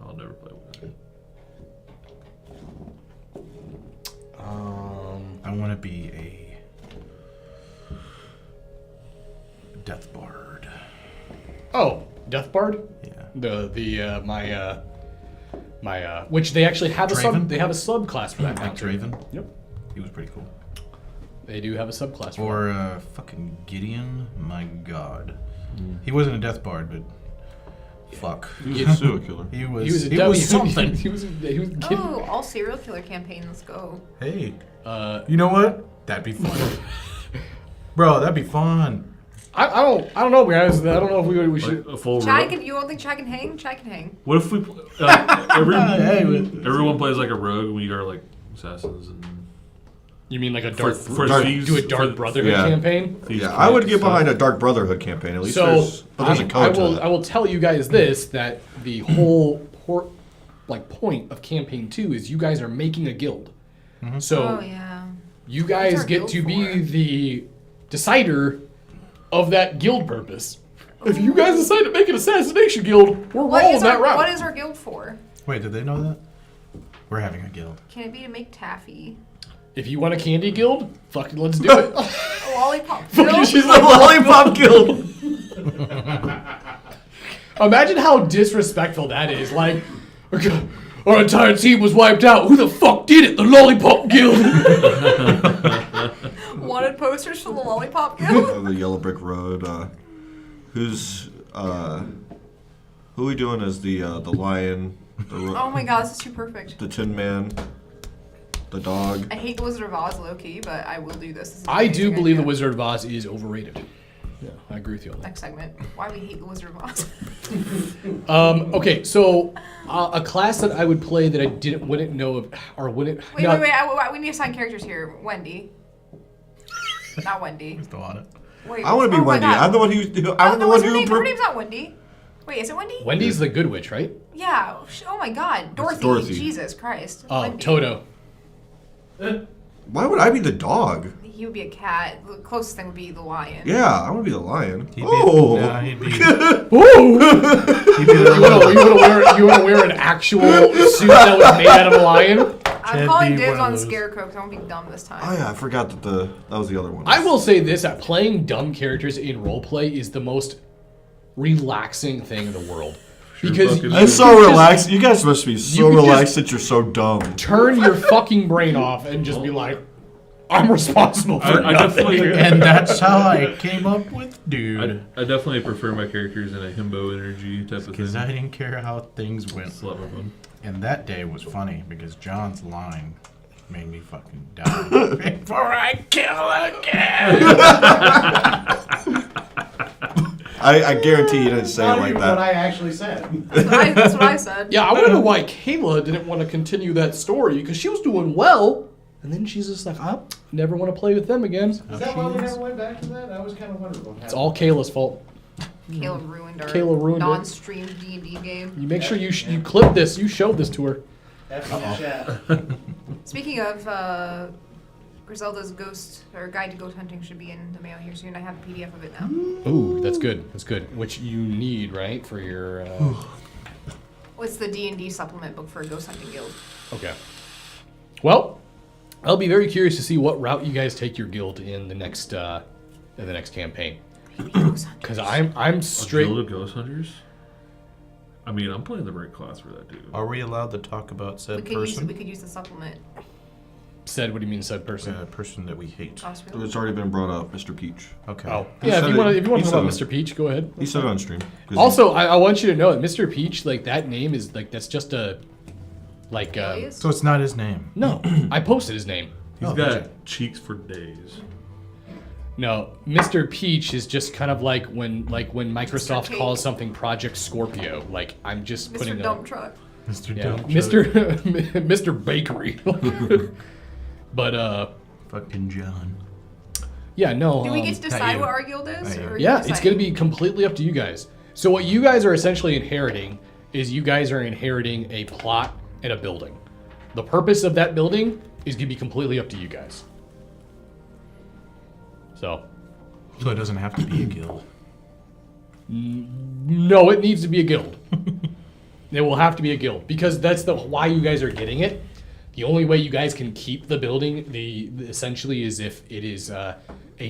[SPEAKER 5] I'll never play wizard.
[SPEAKER 2] I want to be a death bard.
[SPEAKER 1] Oh, Death Bard?
[SPEAKER 2] Yeah.
[SPEAKER 1] My which they actually have
[SPEAKER 2] Draven?
[SPEAKER 1] they have a subclass for that now.
[SPEAKER 2] Like Draven?
[SPEAKER 1] Yep.
[SPEAKER 2] He was pretty cool.
[SPEAKER 1] They do have a subclass for
[SPEAKER 2] Or fucking Gideon. My God. He wasn't a death bard, but fuck.
[SPEAKER 4] He's a serial killer.
[SPEAKER 2] He
[SPEAKER 1] that.
[SPEAKER 2] was.
[SPEAKER 1] a
[SPEAKER 2] He
[SPEAKER 1] devil-
[SPEAKER 2] was something.
[SPEAKER 1] he was
[SPEAKER 3] Oh, all serial killer campaign. Let's go.
[SPEAKER 2] Hey. You know what? That'd be fun. Bro, that'd be fun.
[SPEAKER 1] I don't know, guys. I don't know if we should.
[SPEAKER 5] Like a full.
[SPEAKER 3] Chad can. You don't think Chad can hang? Chad can hang.
[SPEAKER 5] What if we? Everyone plays like a rogue. We are like assassins and.
[SPEAKER 1] You mean like a
[SPEAKER 5] For
[SPEAKER 1] dark
[SPEAKER 5] thieves,
[SPEAKER 1] do a Dark Brotherhood
[SPEAKER 4] Yeah.
[SPEAKER 1] campaign?
[SPEAKER 5] thieves
[SPEAKER 4] Yeah, I would
[SPEAKER 5] camp
[SPEAKER 4] get
[SPEAKER 5] stuff.
[SPEAKER 4] behind a Dark Brotherhood campaign. At least
[SPEAKER 1] So
[SPEAKER 4] there's a code to
[SPEAKER 1] I
[SPEAKER 4] that.
[SPEAKER 1] will tell you guys this, that the whole point of campaign 2 is you guys are making a guild. So
[SPEAKER 3] Oh yeah.
[SPEAKER 1] you guys
[SPEAKER 3] our
[SPEAKER 1] get
[SPEAKER 3] guild
[SPEAKER 1] to be
[SPEAKER 3] for?
[SPEAKER 1] the decider of that guild purpose. If you guys decide to make an assassination guild, we're rolling that route.
[SPEAKER 3] What is our guild for?
[SPEAKER 2] Wait, did they know that? We're having a guild.
[SPEAKER 3] Can it be to make taffy?
[SPEAKER 1] If you want a candy guild, fucking let's do it.
[SPEAKER 3] A lollipop.
[SPEAKER 1] Fucking
[SPEAKER 3] guild?
[SPEAKER 1] she's
[SPEAKER 4] The
[SPEAKER 1] like,
[SPEAKER 4] Lollipop Guild.
[SPEAKER 1] imagine how disrespectful that is. Like, our entire team was wiped out. Who the fuck did it? The Lollipop Guild.
[SPEAKER 3] Wanted posters for the lollipop guild.
[SPEAKER 4] The Yellow Brick Road. Who are we doing as the lion,
[SPEAKER 3] Oh my god, this is too perfect.
[SPEAKER 4] the Tin Man, the dog?
[SPEAKER 3] I hate the Wizard of Oz, low key, but I will do this. This is an
[SPEAKER 1] I do
[SPEAKER 3] amazing
[SPEAKER 1] believe the
[SPEAKER 3] idea.
[SPEAKER 1] Wizard of Oz is overrated. Yeah, I agree with you on that.
[SPEAKER 3] Next segment. Why we hate the Wizard of Oz.
[SPEAKER 1] Okay, so a class that I would play that I wouldn't know of, or wouldn't.
[SPEAKER 3] Wait,
[SPEAKER 1] no,
[SPEAKER 3] wait. We need to assign characters here. Wendy. Not Wendy.
[SPEAKER 2] Still on it.
[SPEAKER 3] Wait.
[SPEAKER 4] I want to be
[SPEAKER 3] oh my
[SPEAKER 4] Wendy.
[SPEAKER 3] God.
[SPEAKER 4] I'm the one who. I'm the
[SPEAKER 3] no,
[SPEAKER 4] one
[SPEAKER 3] what's her
[SPEAKER 4] who.
[SPEAKER 3] name? Her name's not Wendy. Wait, is it Wendy?
[SPEAKER 1] Wendy's the good witch, right?
[SPEAKER 3] Yeah. Oh my god. Dorothy.
[SPEAKER 4] Dorothy.
[SPEAKER 3] Jesus Christ.
[SPEAKER 1] Oh,
[SPEAKER 3] Wendy.
[SPEAKER 1] Toto.
[SPEAKER 4] Why would I be the dog?
[SPEAKER 3] He would be a cat. The closest thing would be the lion.
[SPEAKER 4] Yeah, I want to be the lion.
[SPEAKER 2] He'd be,
[SPEAKER 4] Oh.
[SPEAKER 2] Nah, he'd be.
[SPEAKER 1] Ooh!
[SPEAKER 2] He'd be the
[SPEAKER 1] You want to wear an actual suit that was made out of a lion?
[SPEAKER 3] I'm
[SPEAKER 2] Chad
[SPEAKER 3] calling
[SPEAKER 2] be
[SPEAKER 3] dibs
[SPEAKER 2] one of
[SPEAKER 3] on
[SPEAKER 2] those.
[SPEAKER 3] Scarecrow because I won't be dumb this time.
[SPEAKER 4] Oh yeah, I forgot that that was the other one.
[SPEAKER 1] I will say this: that playing dumb characters in roleplay is the most relaxing thing in the world. Because
[SPEAKER 5] fucking
[SPEAKER 1] you
[SPEAKER 4] It's so
[SPEAKER 1] can just
[SPEAKER 4] relaxed. You guys must be so
[SPEAKER 1] can
[SPEAKER 4] relaxed that you're so dumb.
[SPEAKER 1] turn your fucking brain off and just be like, I'm responsible for
[SPEAKER 5] I
[SPEAKER 1] nothing.
[SPEAKER 5] definitely.
[SPEAKER 2] And that's how I came up with dude.
[SPEAKER 5] I definitely prefer my characters in a himbo energy type of
[SPEAKER 2] Because I
[SPEAKER 5] thing.
[SPEAKER 2] didn't care how things went.
[SPEAKER 5] It's a lot more fun.
[SPEAKER 2] And that day was funny because John's line made me fucking die. Before I kill again!
[SPEAKER 4] I guarantee you didn't say it
[SPEAKER 6] Not
[SPEAKER 4] like
[SPEAKER 6] even what
[SPEAKER 4] that.
[SPEAKER 6] I actually said.
[SPEAKER 3] That's what I said.
[SPEAKER 1] Yeah, I wonder why Kayla didn't want to continue that story because she was doing well, and then she's just like, I never want to play with them again.
[SPEAKER 6] Is that why we never went back to that? I was kind of wondering what happened.
[SPEAKER 1] It's all Kayla's fault.
[SPEAKER 3] Caleb ruined our
[SPEAKER 1] Kayla ruined it.
[SPEAKER 3] non-stream D&D game.
[SPEAKER 1] You make sure you clip this. You showed this to her.
[SPEAKER 6] F in the chat.
[SPEAKER 3] Speaking of, Griselda's Ghost, or Guide to Ghost Hunting should be in the mail here soon. I have a PDF of it now.
[SPEAKER 1] Ooh, that's good. That's good. Which you need, right, for your.
[SPEAKER 3] What's the D&D supplement book for a ghost hunting guild?
[SPEAKER 1] Okay. Well, I'll be very curious to see what route you guys take your guild in the next campaign. Because I'm
[SPEAKER 5] A
[SPEAKER 1] straight.
[SPEAKER 5] guild of ghost hunters? I mean, I'm playing the right class for that, dude.
[SPEAKER 2] Are we allowed to talk about
[SPEAKER 3] We
[SPEAKER 2] said
[SPEAKER 3] could use
[SPEAKER 2] person?
[SPEAKER 3] we could use the supplement.
[SPEAKER 1] Said, what do you mean, said person?
[SPEAKER 2] A person that we hate.
[SPEAKER 3] Hospital.
[SPEAKER 4] It's already been brought up, Mr. Peach.
[SPEAKER 2] Okay.
[SPEAKER 1] Oh,
[SPEAKER 4] He
[SPEAKER 1] yeah. If
[SPEAKER 4] said
[SPEAKER 1] you
[SPEAKER 4] it-
[SPEAKER 1] want to
[SPEAKER 4] he
[SPEAKER 1] talk about
[SPEAKER 4] said
[SPEAKER 1] Mr. Peach, go ahead.
[SPEAKER 4] He said it on stream. 'Cause
[SPEAKER 1] Also, I want you to know that Mr. Peach, like that name is like that's just a, like
[SPEAKER 3] Alias?
[SPEAKER 2] So it's not his name.
[SPEAKER 1] no. I posted his name.
[SPEAKER 5] He's
[SPEAKER 2] Oh,
[SPEAKER 5] got
[SPEAKER 2] gotcha.
[SPEAKER 5] cheeks for days.
[SPEAKER 1] No, Mr. Peach is just kind of like when Microsoft
[SPEAKER 3] Cake.
[SPEAKER 1] calls something Project Scorpio. Like I'm just putting
[SPEAKER 3] Mr. Dump Truck.
[SPEAKER 2] Mr.
[SPEAKER 1] yeah,
[SPEAKER 2] Dump
[SPEAKER 1] Mr. Bakery. But
[SPEAKER 2] Fucking John.
[SPEAKER 1] yeah, no.
[SPEAKER 3] Do we get to decide
[SPEAKER 2] you.
[SPEAKER 3] what our guild is?
[SPEAKER 2] Not you.
[SPEAKER 3] Or are
[SPEAKER 1] Yeah,
[SPEAKER 3] you
[SPEAKER 1] it's
[SPEAKER 3] deciding?
[SPEAKER 1] going to be completely up to you guys. So what you guys are essentially inheriting is you guys are inheriting a plot and a building. The purpose of that building is going to be completely up to you guys. So,
[SPEAKER 2] So it doesn't have to be a guild.
[SPEAKER 1] no, it needs to be a guild. It will have to be a guild because that's the why you guys are getting it. The only way you guys can keep the building, the essentially, is if it is a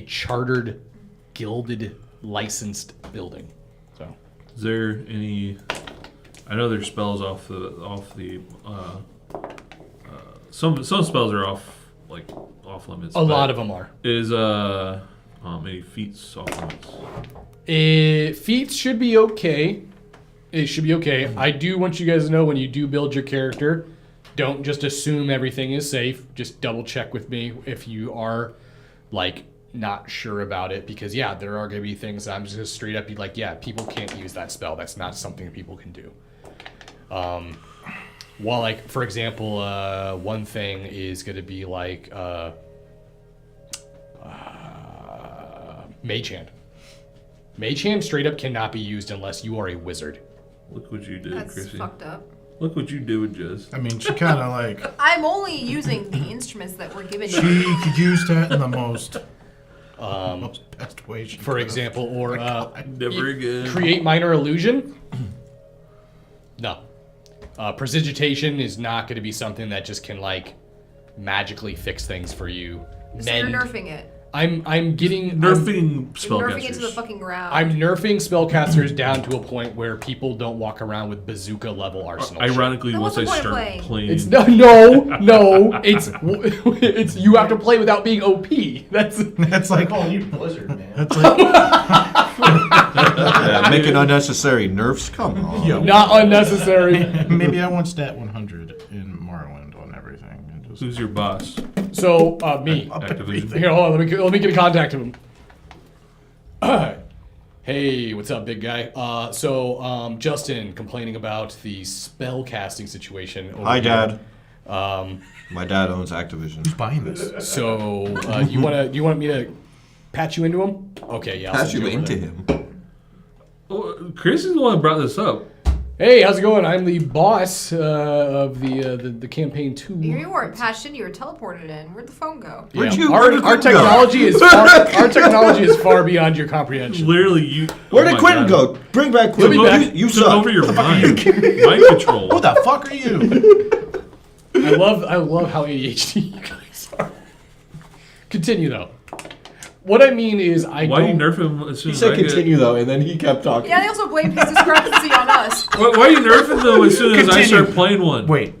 [SPEAKER 1] chartered, gilded, licensed building. So,
[SPEAKER 5] Is there any? I know there's spells off the some spells are off limits.
[SPEAKER 1] a lot of them are.
[SPEAKER 5] Is maybe feats off limits.
[SPEAKER 1] Feats should be okay. It should be okay. I do want you guys to know when you do build your character, don't just assume everything is safe. Just double check with me if you are like not sure about it, because yeah, there are gonna be things that I'm just gonna straight up be like, yeah, people can't use that spell. That's not something people can do. While like for example, one thing is gonna be like Mage Hand. Mage Hand straight up cannot be used unless you are a wizard.
[SPEAKER 5] Look what you did,
[SPEAKER 3] That's
[SPEAKER 5] Chrissy.
[SPEAKER 3] fucked up.
[SPEAKER 5] Look what you did with Jez.
[SPEAKER 2] I mean, she kind of like,
[SPEAKER 3] I'm only using the instruments that were given to
[SPEAKER 2] she
[SPEAKER 3] me.
[SPEAKER 2] could use that in the most best way she
[SPEAKER 1] For
[SPEAKER 2] could.
[SPEAKER 1] example, or
[SPEAKER 5] Never again.
[SPEAKER 1] create minor illusion. No, prestidigitation is not going to be something that just can like magically fix things for you.
[SPEAKER 3] So you're nerfing it.
[SPEAKER 1] I'm getting
[SPEAKER 5] Nerfing
[SPEAKER 3] You're nerfing it to the
[SPEAKER 5] spellcasters.
[SPEAKER 3] fucking ground.
[SPEAKER 1] I'm nerfing spellcasters down to a point where people don't walk around with bazooka level arsenal. shit.
[SPEAKER 5] Ironically,
[SPEAKER 3] Then
[SPEAKER 5] once
[SPEAKER 3] what's
[SPEAKER 5] I
[SPEAKER 3] the point of
[SPEAKER 5] start
[SPEAKER 3] playing?
[SPEAKER 5] playing,
[SPEAKER 1] It's it's you have to play without being OP. That's
[SPEAKER 2] That's like,
[SPEAKER 6] calling you Blizzard, man.
[SPEAKER 2] that's like,
[SPEAKER 4] Yeah, making unnecessary nerfs. Come on.
[SPEAKER 2] yo,
[SPEAKER 1] not unnecessary.
[SPEAKER 2] maybe I want stat 100 in Morrowind on everything. And just
[SPEAKER 5] who's your boss?
[SPEAKER 1] So me.
[SPEAKER 2] up
[SPEAKER 5] Activision.
[SPEAKER 2] everything.
[SPEAKER 1] Here, hold on. Let me get a contact of him. Hey, what's up, big guy? Justin complaining about the spell casting situation. Over
[SPEAKER 4] Hi,
[SPEAKER 1] here.
[SPEAKER 4] Dad. My dad owns Activision.
[SPEAKER 2] Who's buying this?
[SPEAKER 1] So you want me to patch you into him? Okay, yeah. I'll
[SPEAKER 4] Pass
[SPEAKER 1] send
[SPEAKER 4] you
[SPEAKER 1] over
[SPEAKER 4] into
[SPEAKER 1] there.
[SPEAKER 4] him.
[SPEAKER 5] Oh, Chris is the one that brought this up.
[SPEAKER 1] Hey, how's it going? I'm the boss of the campaign 2.
[SPEAKER 3] You weren't patched in, you were teleported in. Where'd the phone go?
[SPEAKER 1] Yeah,
[SPEAKER 4] Where'd you-
[SPEAKER 1] our,
[SPEAKER 4] where did
[SPEAKER 1] our
[SPEAKER 4] Quentin go?
[SPEAKER 1] technology is our technology is far beyond your comprehension.
[SPEAKER 5] Literally, you.
[SPEAKER 4] Where
[SPEAKER 5] oh
[SPEAKER 4] did
[SPEAKER 5] my
[SPEAKER 4] Quentin
[SPEAKER 5] God.
[SPEAKER 4] go? Bring back
[SPEAKER 1] He'll be
[SPEAKER 4] Quentin.
[SPEAKER 1] back.
[SPEAKER 4] You
[SPEAKER 5] Took
[SPEAKER 4] suck.
[SPEAKER 5] over your mind. Mind control.
[SPEAKER 2] Who the fuck are you?
[SPEAKER 1] I love how ADHD you guys are. Continue though. What I mean is
[SPEAKER 5] Why do you nerf him as soon
[SPEAKER 4] He
[SPEAKER 5] as
[SPEAKER 4] said
[SPEAKER 5] I get?
[SPEAKER 4] continue though, and then he kept talking.
[SPEAKER 3] Yeah, they also blamed his discrepancy on us.
[SPEAKER 5] Why are you nerfing them as soon as I
[SPEAKER 2] Continue.
[SPEAKER 5] start playing one?
[SPEAKER 2] Wait,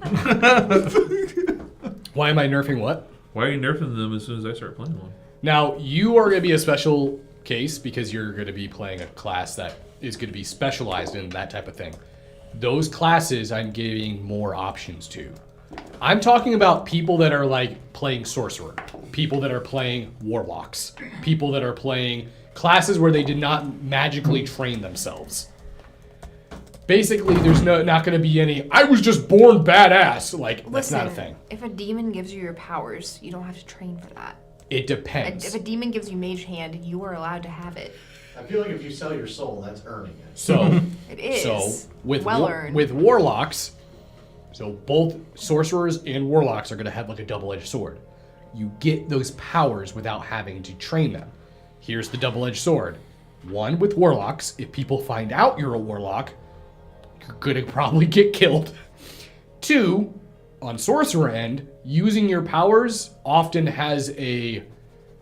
[SPEAKER 1] Why am I nerfing what?
[SPEAKER 5] Why are you nerfing them as soon as I start playing one?
[SPEAKER 1] Now you are going to be a special case because you're going to be playing a class that is going to be specialized in that type of thing. Those classes I'm giving more options to. I'm talking about people that are like playing sorcerer, people that are playing warlocks, people that are playing classes where they did not magically train themselves. Basically, there's not going to be any, I was just born badass. Like, that's not a thing.
[SPEAKER 3] If a demon gives you your powers, you don't have to train for that.
[SPEAKER 1] It depends.
[SPEAKER 3] If a demon gives you mage hand, you are allowed to have it.
[SPEAKER 6] I feel like if you sell your soul, that's earning it.
[SPEAKER 1] So,
[SPEAKER 3] It is.
[SPEAKER 1] so with
[SPEAKER 3] well earned.
[SPEAKER 1] with warlocks, so both sorcerers and warlocks are going to have like a double-edged sword. You get those powers without having to train them. Here's the double-edged sword. One, with warlocks, if people find out you're a warlock, you're going to probably get killed. Two, on sorcerer end, using your powers often has a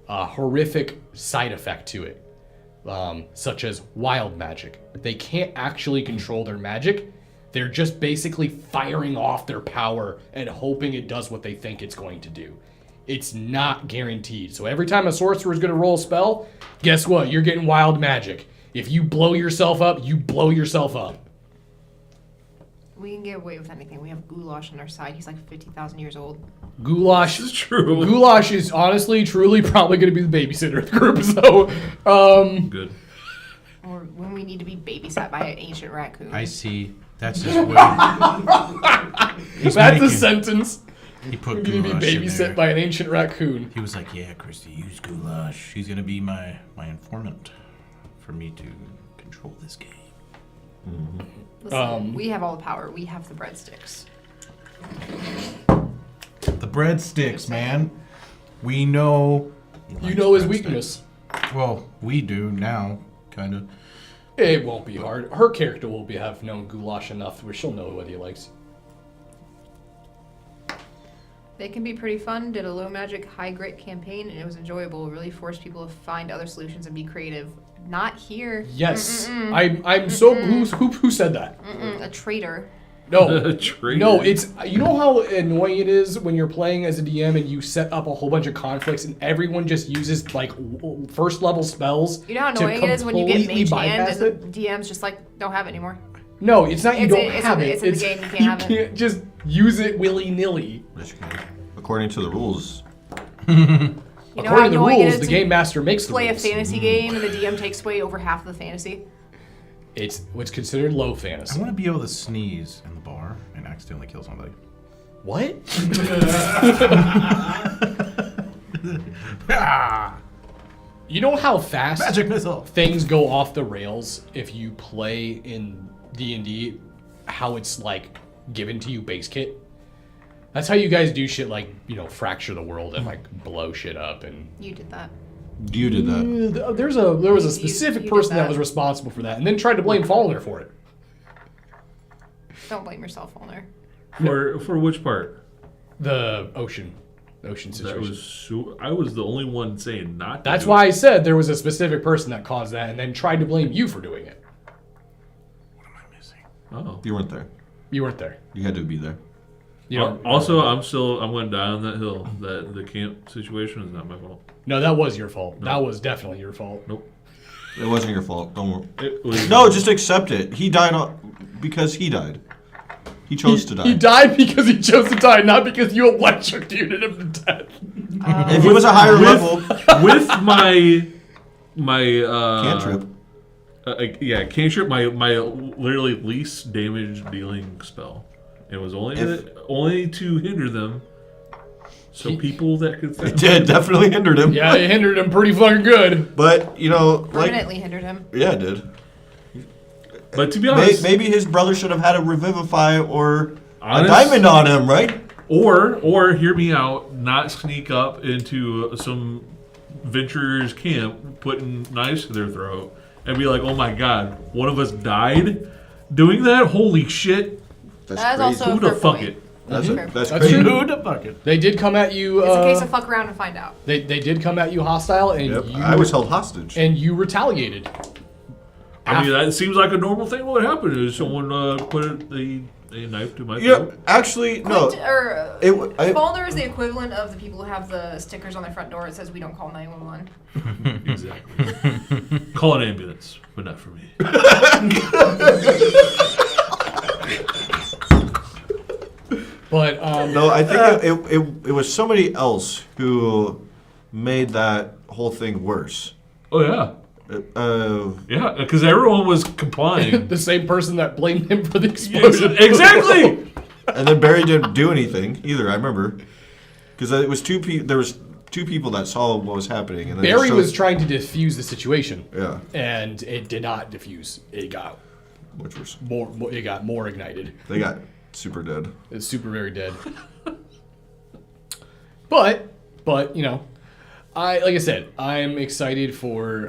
[SPEAKER 1] horrific side effect to it, such as wild magic. They can't actually control their magic. They're just basically firing off their power and hoping it does what they think it's going to do. It's not guaranteed. So every time a sorcerer is going to roll a spell, guess what? You're getting wild magic. If you blow yourself up, you blow yourself up.
[SPEAKER 3] We can get away with anything. We have Goulash on our side. He's like 50,000 years old.
[SPEAKER 1] Goulash
[SPEAKER 5] This is true.
[SPEAKER 1] Goulash is honestly, truly, probably going to be the babysitter of the group. So,
[SPEAKER 5] Good.
[SPEAKER 3] Or when we need to be babysat by an ancient raccoon.
[SPEAKER 2] I see. That's his way.
[SPEAKER 1] that's a sentence.
[SPEAKER 2] He put
[SPEAKER 1] We're going to be
[SPEAKER 2] goulash in
[SPEAKER 1] babysat
[SPEAKER 2] there.
[SPEAKER 1] by an ancient raccoon.
[SPEAKER 2] He was like, "Yeah, Christy, use goulash. He's gonna be my informant for me to control this game."
[SPEAKER 3] Listen, we have all the power. We have the breadsticks.
[SPEAKER 2] The breadsticks, man. We know. he
[SPEAKER 1] You
[SPEAKER 2] likes
[SPEAKER 1] know his
[SPEAKER 2] breadsticks.
[SPEAKER 1] weakness.
[SPEAKER 2] Well, we do now, kind of.
[SPEAKER 1] It won't be hard. Her character will have known Goulash enough where she'll know what he likes.
[SPEAKER 3] They can be pretty fun. Did a low magic, high grit campaign, and it was enjoyable. Really forced people to find other solutions and be creative. Not here.
[SPEAKER 1] Yes. I'm so... Who said that?
[SPEAKER 3] A traitor.
[SPEAKER 1] No.
[SPEAKER 5] Traitor.
[SPEAKER 1] No, it's... You know how annoying it is when you're playing as a DM and you set up a whole bunch of conflicts and everyone just uses, like, first level spells?
[SPEAKER 3] You know how
[SPEAKER 1] to
[SPEAKER 3] annoying it is when you get
[SPEAKER 1] completely
[SPEAKER 3] mage hand
[SPEAKER 1] bypass
[SPEAKER 3] and the DM's just like, don't have it anymore.
[SPEAKER 1] No, it's not you
[SPEAKER 3] It's
[SPEAKER 1] don't
[SPEAKER 3] in- it's
[SPEAKER 1] have
[SPEAKER 3] in-
[SPEAKER 1] it.
[SPEAKER 3] it's in the game, you can't have it.
[SPEAKER 1] You can't just use it willy-nilly.
[SPEAKER 4] Yes, you can. According to the rules.
[SPEAKER 3] You know how
[SPEAKER 1] According to the
[SPEAKER 3] annoying it
[SPEAKER 1] rules,
[SPEAKER 3] is
[SPEAKER 1] the
[SPEAKER 3] to
[SPEAKER 1] game master makes the
[SPEAKER 3] play a
[SPEAKER 1] rules.
[SPEAKER 3] fantasy game and the DM takes away over half of the fantasy.
[SPEAKER 1] It's what's considered low
[SPEAKER 2] I
[SPEAKER 1] fantasy.
[SPEAKER 2] want to be able to sneeze in the bar and accidentally kill somebody.
[SPEAKER 1] What? You know how fast
[SPEAKER 2] Magic missile.
[SPEAKER 1] things go off the rails if you play in D&D, how it's like given to you base kit? That's how you guys do shit like, fracture the world and like blow shit up and
[SPEAKER 3] You did that.
[SPEAKER 4] You did that.
[SPEAKER 1] there was a
[SPEAKER 3] You
[SPEAKER 1] specific
[SPEAKER 3] did
[SPEAKER 1] person that
[SPEAKER 3] that.
[SPEAKER 1] was responsible for that and then tried to blame Fallner for it.
[SPEAKER 3] Don't blame yourself, Owner.
[SPEAKER 5] For which part?
[SPEAKER 1] The ocean
[SPEAKER 5] That
[SPEAKER 1] situation.
[SPEAKER 5] was I was the only one saying not to
[SPEAKER 1] That's
[SPEAKER 5] do
[SPEAKER 1] why
[SPEAKER 5] it.
[SPEAKER 1] I said there was a specific person that caused that and then tried to blame you for doing it.
[SPEAKER 2] What am I missing?
[SPEAKER 5] Oh.
[SPEAKER 4] You weren't there.
[SPEAKER 1] You weren't there.
[SPEAKER 4] You had to be there.
[SPEAKER 1] You know,
[SPEAKER 5] Also, I'm going to die on that hill. That the camp situation is not my fault.
[SPEAKER 1] no, that was your fault. That was definitely your fault.
[SPEAKER 5] Nope.
[SPEAKER 4] It wasn't your fault. Don't worry.
[SPEAKER 5] It was,
[SPEAKER 4] No, just accept it. He died because he died. He chose to die.
[SPEAKER 1] He died because he chose to die, not because you electrocuted him to death.
[SPEAKER 4] If he was a higher level,
[SPEAKER 5] with my
[SPEAKER 4] cantrip.
[SPEAKER 5] cantrip, my literally least damage dealing spell. It was only to hinder them, so people that could.
[SPEAKER 4] It did definitely hindered him.
[SPEAKER 1] Yeah, it hindered him pretty fucking good.
[SPEAKER 4] But
[SPEAKER 3] Permanently hindered him.
[SPEAKER 4] yeah, it did.
[SPEAKER 5] But to be honest,
[SPEAKER 4] Maybe his brother should have had a revivify or
[SPEAKER 5] Honest-
[SPEAKER 4] a diamond on him, right?
[SPEAKER 5] or hear me out, not sneak up into some venturer's camp, putting knives to their throat, and be like, "Oh my god, one of us died doing that! Holy shit!"
[SPEAKER 3] That is also
[SPEAKER 5] Who
[SPEAKER 3] a
[SPEAKER 5] the
[SPEAKER 3] fair
[SPEAKER 5] fuck
[SPEAKER 3] point.
[SPEAKER 5] it?
[SPEAKER 4] That's
[SPEAKER 3] Fair
[SPEAKER 4] that's
[SPEAKER 3] point.
[SPEAKER 4] crazy.
[SPEAKER 1] true.
[SPEAKER 2] Who the bucket?
[SPEAKER 1] They did come at you.
[SPEAKER 3] It's a case of fuck around and find out.
[SPEAKER 1] They did come at you hostile, and
[SPEAKER 4] Yep,
[SPEAKER 1] you
[SPEAKER 4] I was held hostage.
[SPEAKER 1] and you retaliated.
[SPEAKER 5] I mean, that seems like a normal thing. What happened is someone put a knife to my
[SPEAKER 4] Yeah,
[SPEAKER 5] throat.
[SPEAKER 4] actually, no.
[SPEAKER 3] Fallner is the equivalent of the people who have the stickers on their front door that says we don't call 911.
[SPEAKER 5] Exactly. Call an ambulance, but not for me.
[SPEAKER 1] But
[SPEAKER 4] No, I think it was somebody else who made that whole thing worse.
[SPEAKER 5] Oh yeah,
[SPEAKER 4] Uh,
[SPEAKER 5] yeah, because everyone was complying.
[SPEAKER 1] the same person that blamed him for the explosion.
[SPEAKER 5] Exactly.
[SPEAKER 4] and then Barry didn't do anything either. I remember because it was two people. There was two people that saw what was happening, and then
[SPEAKER 1] Barry
[SPEAKER 4] so-
[SPEAKER 1] was trying to diffuse the situation,
[SPEAKER 4] yeah,
[SPEAKER 1] and it did not diffuse. It got
[SPEAKER 4] which was
[SPEAKER 1] more. It got more ignited.
[SPEAKER 4] they got super dead.
[SPEAKER 1] It's super very dead. but like I said, I'm excited for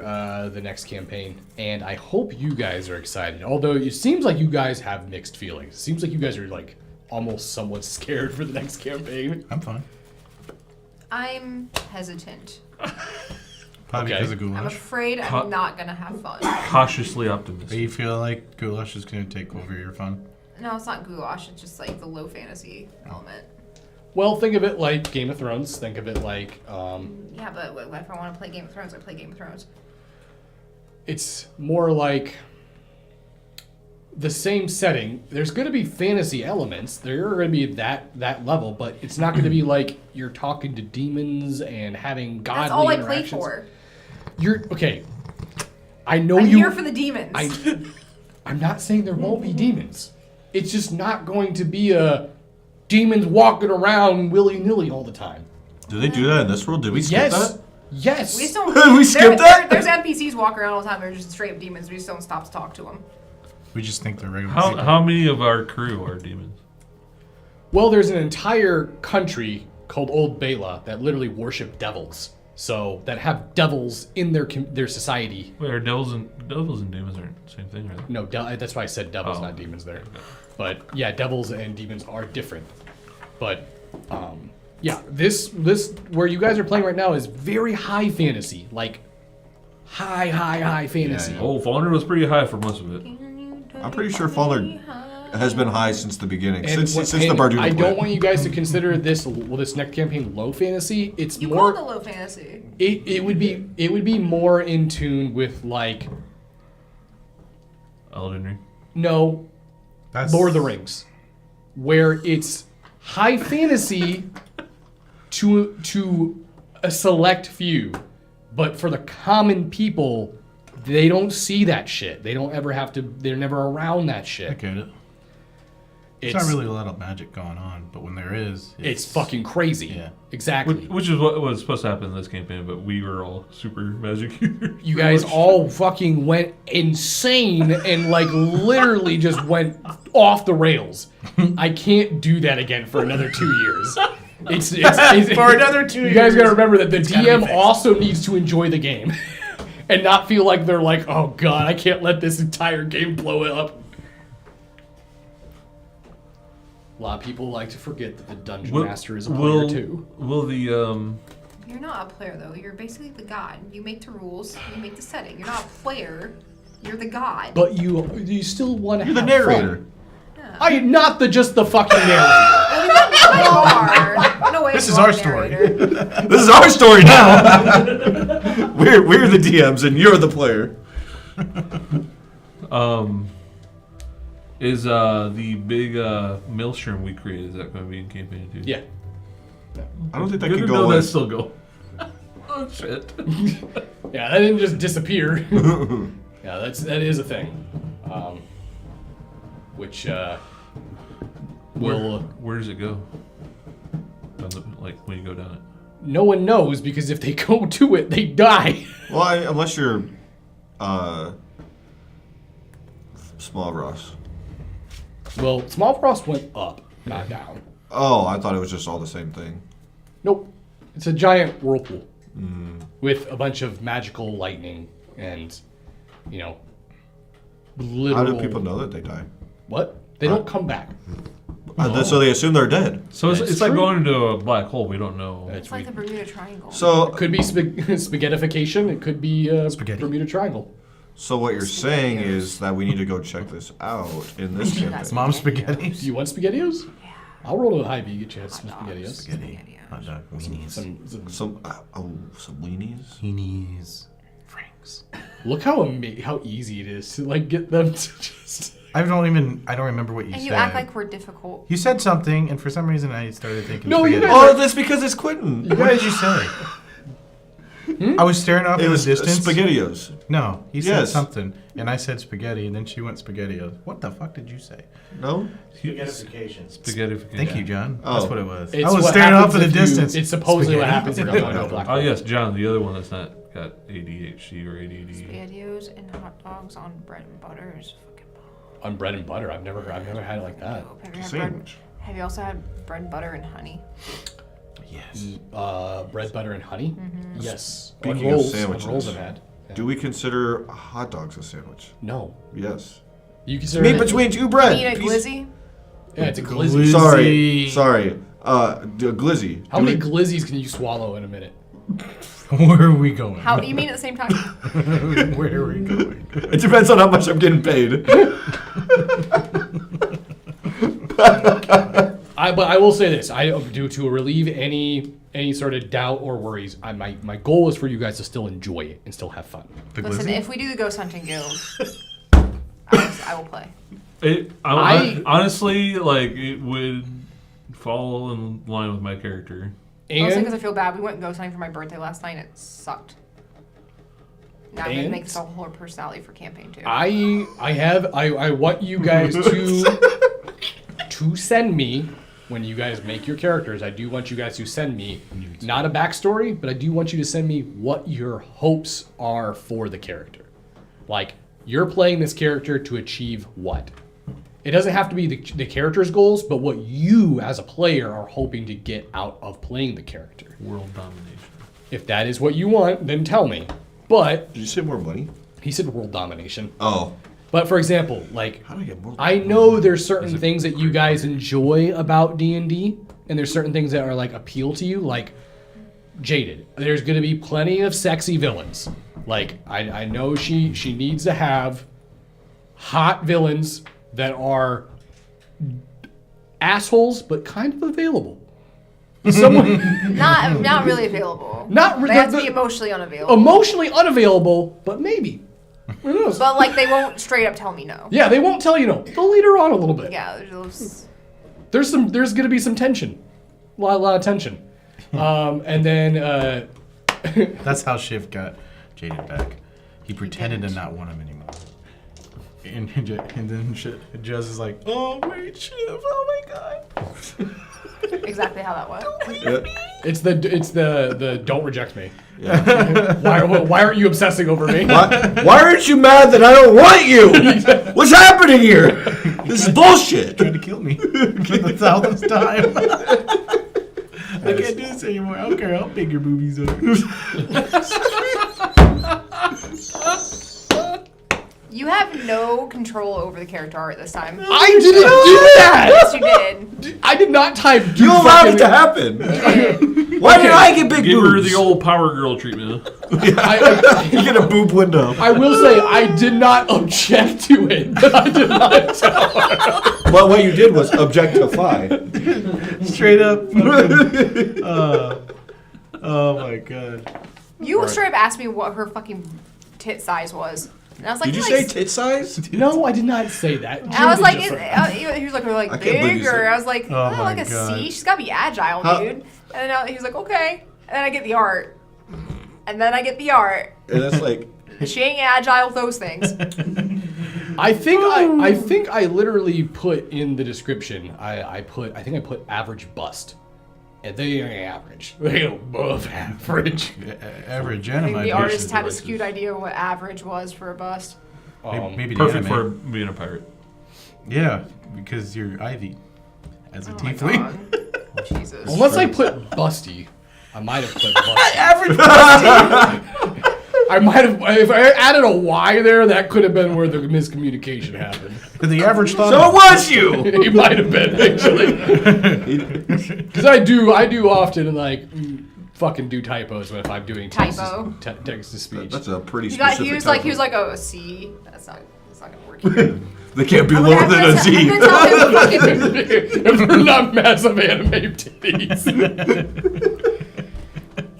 [SPEAKER 1] the next campaign, and I hope you guys are excited. Although it seems like you guys have mixed feelings. It seems like you guys are like almost somewhat scared for the next campaign.
[SPEAKER 2] I'm fine.
[SPEAKER 3] I'm hesitant.
[SPEAKER 2] Probably
[SPEAKER 1] Okay.
[SPEAKER 2] because of
[SPEAKER 3] I'm
[SPEAKER 2] goulash.
[SPEAKER 3] afraid I'm not gonna have fun.
[SPEAKER 5] Cautiously
[SPEAKER 2] Do
[SPEAKER 5] optimistic.
[SPEAKER 2] you feel like goulash is going to take over your fun?
[SPEAKER 3] No, it's not goulash. It's just like the low fantasy element.
[SPEAKER 1] Well, think of it like Game of Thrones. Think of it like
[SPEAKER 3] Yeah, but what if I want to play Game of Thrones? I play Game of Thrones.
[SPEAKER 1] it's more like the same setting. There's going to be fantasy elements. There are going to be that level, but it's not going to be like you're talking to demons and having godly
[SPEAKER 3] That's all I play
[SPEAKER 1] interactions.
[SPEAKER 3] for.
[SPEAKER 1] You're okay. I know
[SPEAKER 3] I'm
[SPEAKER 1] you.
[SPEAKER 3] here for the demons.
[SPEAKER 1] I'm not saying there won't be demons. It's just not going to be a demons walking around willy-nilly all the time.
[SPEAKER 4] Do they do that in this world? Did we skip that?
[SPEAKER 1] Yes.
[SPEAKER 3] We just don't.
[SPEAKER 4] We skipped that?
[SPEAKER 3] There's NPCs walking around all the time. They're just straight up demons. We just don't stop to talk to them.
[SPEAKER 2] We just think they're regular.
[SPEAKER 5] How many of our crew are demons?
[SPEAKER 1] Well, there's an entire country called Old Bela that literally worship devils. So that have devils in their society.
[SPEAKER 5] Wait, are devils and demons aren't the same thing, right?
[SPEAKER 1] No, that's why I said devils,
[SPEAKER 5] Oh.
[SPEAKER 1] not demons there. But yeah, devils and demons are different. But yeah, this where you guys are playing right now is very high fantasy, like high fantasy.
[SPEAKER 4] Yeah.
[SPEAKER 5] Oh, Fallen was pretty high for most of it.
[SPEAKER 4] I'm pretty sure Fallen has been high since the beginning,
[SPEAKER 1] And
[SPEAKER 4] since the
[SPEAKER 1] and
[SPEAKER 4] Barduda
[SPEAKER 1] I
[SPEAKER 4] played.
[SPEAKER 1] don't want you guys to consider this next campaign low fantasy. It's
[SPEAKER 3] You
[SPEAKER 1] more.
[SPEAKER 3] call it low fantasy.
[SPEAKER 1] It would be more in tune with like
[SPEAKER 5] Elden Ring.
[SPEAKER 1] no
[SPEAKER 2] That's
[SPEAKER 1] Lord of the Rings, where it's high fantasy to a select few, but for the common people, they don't see that shit. They don't ever have to. They're never around that
[SPEAKER 2] I
[SPEAKER 1] shit.
[SPEAKER 2] get it. It's not really a lot of magic going on, but when there is,
[SPEAKER 1] It's fucking crazy.
[SPEAKER 2] Yeah.
[SPEAKER 1] Exactly.
[SPEAKER 5] Which is what was supposed to happen in this campaign, but we were all super magic users.
[SPEAKER 1] You guys all fucking went insane and like literally just went off the rails. I can't do that again for another 2 years. It's
[SPEAKER 6] For another 2 years.
[SPEAKER 1] You guys gotta remember that the
[SPEAKER 2] gotta be
[SPEAKER 1] DM
[SPEAKER 2] fixed.
[SPEAKER 1] also needs to enjoy the game and not feel like they're like, oh god, I can't let this entire game blow up. A lot of people like to forget that the dungeon master is a player too.
[SPEAKER 5] Will the
[SPEAKER 3] You're not a player though. You're basically the god. You make the rules. You make the setting. You're not a player. You're the god.
[SPEAKER 1] But you still want to
[SPEAKER 4] You're
[SPEAKER 1] have
[SPEAKER 4] the narrator.
[SPEAKER 1] fun. I am not just the fucking narrator.
[SPEAKER 3] Well, you are. No way.
[SPEAKER 2] This
[SPEAKER 3] you
[SPEAKER 2] is
[SPEAKER 3] are
[SPEAKER 2] our
[SPEAKER 3] the
[SPEAKER 2] story.
[SPEAKER 3] narrator.
[SPEAKER 4] This is our story now. we're the DMs and you're the player.
[SPEAKER 5] is the big maelstrom we created, is that going to be in campaign 2?
[SPEAKER 1] Yeah.
[SPEAKER 4] I don't think that
[SPEAKER 5] Good
[SPEAKER 4] could
[SPEAKER 5] to
[SPEAKER 4] go
[SPEAKER 5] know
[SPEAKER 4] away.
[SPEAKER 5] that still go. Oh shit.
[SPEAKER 1] Yeah, that didn't just disappear. Yeah, that is a thing. Which will
[SPEAKER 5] Where does it go? Like when you go down it.
[SPEAKER 1] no one knows because if they go to it, they die.
[SPEAKER 4] Well, unless you're Small Ross.
[SPEAKER 1] Well, Small Frost went up, not down.
[SPEAKER 4] Oh, I thought it was just all the same thing.
[SPEAKER 1] Nope. It's a giant whirlpool with a bunch of magical lightning and, literal...
[SPEAKER 4] How do people know that they die?
[SPEAKER 1] What? They don't come back.
[SPEAKER 4] So they assume they're dead.
[SPEAKER 5] So
[SPEAKER 1] That's
[SPEAKER 5] it's like
[SPEAKER 1] true.
[SPEAKER 5] going into a black hole. We don't know.
[SPEAKER 1] It's
[SPEAKER 3] It's like the Bermuda Triangle.
[SPEAKER 4] So,
[SPEAKER 1] It could be spaghettification. It could be
[SPEAKER 2] Spaghetti.
[SPEAKER 1] Bermuda Triangle.
[SPEAKER 4] so what you're saying is that we need to go check this out in this campaign.
[SPEAKER 2] Mom spaghetti.
[SPEAKER 1] Do you want SpaghettiOs?
[SPEAKER 3] Yeah.
[SPEAKER 1] I'll roll to a high B, get you some
[SPEAKER 3] Hot dogs.
[SPEAKER 1] SpaghettiOs.
[SPEAKER 2] Spaghetti. Hot dog. Weenies.
[SPEAKER 1] Some
[SPEAKER 4] Some weenies.
[SPEAKER 2] Weenies. Franks.
[SPEAKER 1] Look how easy it is to like get them to just.
[SPEAKER 2] I don't remember what you
[SPEAKER 3] And
[SPEAKER 2] said.
[SPEAKER 3] you act like we're difficult.
[SPEAKER 2] You said something, and for some reason I started thinking.
[SPEAKER 1] No, you
[SPEAKER 2] spaghetti.
[SPEAKER 1] guys-
[SPEAKER 4] Oh, that's because it's Quentin.
[SPEAKER 2] What did you say? I was staring off
[SPEAKER 4] It
[SPEAKER 2] in the
[SPEAKER 4] was
[SPEAKER 2] distance.
[SPEAKER 4] SpaghettiOs.
[SPEAKER 2] No, he said
[SPEAKER 4] Yes.
[SPEAKER 2] something, and I said spaghetti, and then she went SpaghettiOs. What the fuck did you say?
[SPEAKER 4] No?
[SPEAKER 6] Spaghettification.
[SPEAKER 5] Spaghettification.
[SPEAKER 2] Thank you, John.
[SPEAKER 4] Oh.
[SPEAKER 2] That's what it was.
[SPEAKER 1] It's
[SPEAKER 2] I was
[SPEAKER 1] what
[SPEAKER 2] staring off
[SPEAKER 1] happens
[SPEAKER 2] in the
[SPEAKER 1] if you-
[SPEAKER 2] distance.
[SPEAKER 1] It's supposedly what
[SPEAKER 2] Spaghetti.
[SPEAKER 1] happens if you go into a black
[SPEAKER 5] Oh
[SPEAKER 1] hole.
[SPEAKER 5] yes, John, the other one that's not got ADHD or ADD.
[SPEAKER 3] SpaghettiOs and hot dogs on bread and butter is fucking bomb.
[SPEAKER 1] On bread and butter, I've never had it like that.
[SPEAKER 3] Have you, had
[SPEAKER 4] Sandwich.
[SPEAKER 3] have you also had bread and butter and honey?
[SPEAKER 2] Yes.
[SPEAKER 1] Bread, butter, and honey. Yes.
[SPEAKER 4] Speaking
[SPEAKER 1] on
[SPEAKER 4] of
[SPEAKER 1] rolls,
[SPEAKER 4] sandwiches,
[SPEAKER 1] on rolls I've had. Yeah.
[SPEAKER 4] Do we consider hot dogs a sandwich?
[SPEAKER 1] No.
[SPEAKER 4] Yes.
[SPEAKER 1] You consider
[SPEAKER 4] Meat
[SPEAKER 1] it?
[SPEAKER 4] between two bread.
[SPEAKER 3] Eat a
[SPEAKER 4] Piece-
[SPEAKER 3] glizzy?
[SPEAKER 1] Yeah, it's a
[SPEAKER 2] Glizzy.
[SPEAKER 1] glizzy.
[SPEAKER 4] Sorry. A glizzy.
[SPEAKER 1] How
[SPEAKER 4] Do
[SPEAKER 1] many
[SPEAKER 4] we-
[SPEAKER 1] glizzies can you swallow in a minute?
[SPEAKER 2] Where are we going?
[SPEAKER 3] How you mean at the same time?
[SPEAKER 2] Where are we going?
[SPEAKER 4] It depends on how much I'm getting paid.
[SPEAKER 1] But I will say this: I do to relieve any sort of doubt or worries. My goal is for you guys to still enjoy it and still have fun.
[SPEAKER 2] The
[SPEAKER 3] Listen,
[SPEAKER 2] glizzy?
[SPEAKER 3] if we do the ghost hunting guild, I will play.
[SPEAKER 5] Honestly, like, it would fall in line with my character.
[SPEAKER 3] Mostly because I
[SPEAKER 1] And
[SPEAKER 3] feel bad. We went ghost hunting for my birthday last night and it sucked. Now I'm going to
[SPEAKER 1] And?
[SPEAKER 3] make this a whole personality for campaign 2.
[SPEAKER 1] I want you guys to send me, when you guys make your characters, I do want you guys to send me not a backstory, but I do want you to send me what your hopes are for the character. Like, you're playing this character to achieve what? It doesn't have to be the character's goals, but what you as a player are hoping to get out of playing the character.
[SPEAKER 5] World domination.
[SPEAKER 1] If that is what you want, then tell me. But
[SPEAKER 4] Did you say more money?
[SPEAKER 1] he said world domination.
[SPEAKER 4] Oh.
[SPEAKER 1] But for example, like,
[SPEAKER 4] How do I get more?
[SPEAKER 1] I know there's certain things that you guys enjoy about D&D, and there's certain things that are like appeal to you, like Jaded. There's gonna be plenty of sexy villains. Like, I know she needs to have hot villains that are assholes, but kind of available. Someone
[SPEAKER 3] Not really available.
[SPEAKER 1] Not re-
[SPEAKER 3] They have to
[SPEAKER 1] the-
[SPEAKER 3] be emotionally unavailable.
[SPEAKER 1] emotionally unavailable, but maybe. Who knows?
[SPEAKER 3] But like they won't straight up tell me no.
[SPEAKER 1] Yeah, they won't tell you no. They'll lead her on a little bit.
[SPEAKER 3] Yeah, there's
[SPEAKER 1] There's gonna be some tension, a lot of tension, and then
[SPEAKER 2] That's how Shiv got Jaden back. He pretended to not want him anymore. And then Jez is like, oh wait, Shiv, oh my god.
[SPEAKER 3] exactly how that went.
[SPEAKER 1] it's the don't reject me. Why aren't you obsessing over me?
[SPEAKER 4] Why aren't you mad that I don't want you? What's happening here? This is bullshit.
[SPEAKER 2] Trying to kill me for the 1000th time. I can't do this anymore. I don't care how big your boobies are.
[SPEAKER 3] You have no control over the character art this time.
[SPEAKER 1] I didn't do that.
[SPEAKER 3] Yes, you did.
[SPEAKER 1] I did not type.
[SPEAKER 4] You allowed it to happen.
[SPEAKER 3] You did.
[SPEAKER 4] Why did I get big
[SPEAKER 5] Give
[SPEAKER 4] boobs?
[SPEAKER 5] her the old Power Girl treatment.
[SPEAKER 4] You get a boob window.
[SPEAKER 1] I will say I did not object to it. But I did not tell her.
[SPEAKER 4] Well, what you did was objectify.
[SPEAKER 2] Straight up. Fucking, oh my god.
[SPEAKER 3] You straight up asked me what her fucking tit size was. And I was like,
[SPEAKER 4] Did you
[SPEAKER 3] like,
[SPEAKER 4] say tit size?
[SPEAKER 1] No, I did not say that.
[SPEAKER 3] And I was like,
[SPEAKER 1] Jim did
[SPEAKER 3] he was like,
[SPEAKER 4] I can't
[SPEAKER 3] big,
[SPEAKER 4] believe you said-
[SPEAKER 3] or I was like,
[SPEAKER 2] Oh
[SPEAKER 3] oh,
[SPEAKER 2] my
[SPEAKER 3] like a
[SPEAKER 2] God.
[SPEAKER 3] C. She's gotta be agile,
[SPEAKER 4] How-
[SPEAKER 3] dude. And then he was like, okay. And then I get the art. And then I get the art.
[SPEAKER 4] And that's like,
[SPEAKER 3] She ain't agile with those things.
[SPEAKER 1] I think I literally put in the description. I think I put average bust, and they ain't average. They above average.
[SPEAKER 2] Average
[SPEAKER 3] I think
[SPEAKER 2] anime.
[SPEAKER 3] the artist had a
[SPEAKER 5] devices.
[SPEAKER 3] skewed idea of what average was for a bust.
[SPEAKER 2] Maybe the
[SPEAKER 5] Perfect
[SPEAKER 2] anime.
[SPEAKER 5] for being a pirate.
[SPEAKER 2] Yeah, because you're Ivy as a
[SPEAKER 3] Oh my
[SPEAKER 2] tiefling.
[SPEAKER 3] God. Jesus.
[SPEAKER 1] Unless I put busty, I might have put busty.
[SPEAKER 2] Average.
[SPEAKER 1] I might have. If I added a Y there, that could have been where the miscommunication happened.
[SPEAKER 2] But the average thought.
[SPEAKER 4] so it was you.
[SPEAKER 1] It might have been actually, because I do often like fucking do typos if I'm doing text
[SPEAKER 3] Typo.
[SPEAKER 1] to speech.
[SPEAKER 4] That's a pretty
[SPEAKER 3] He
[SPEAKER 4] specific
[SPEAKER 3] was
[SPEAKER 4] type
[SPEAKER 3] like, oh, a C. That's not gonna work here.
[SPEAKER 4] They can't be
[SPEAKER 3] I'm
[SPEAKER 4] lower
[SPEAKER 3] gonna-
[SPEAKER 4] than a
[SPEAKER 3] I'm
[SPEAKER 4] Z.
[SPEAKER 3] gonna tell him fucking.
[SPEAKER 1] If they're not massive anime titties.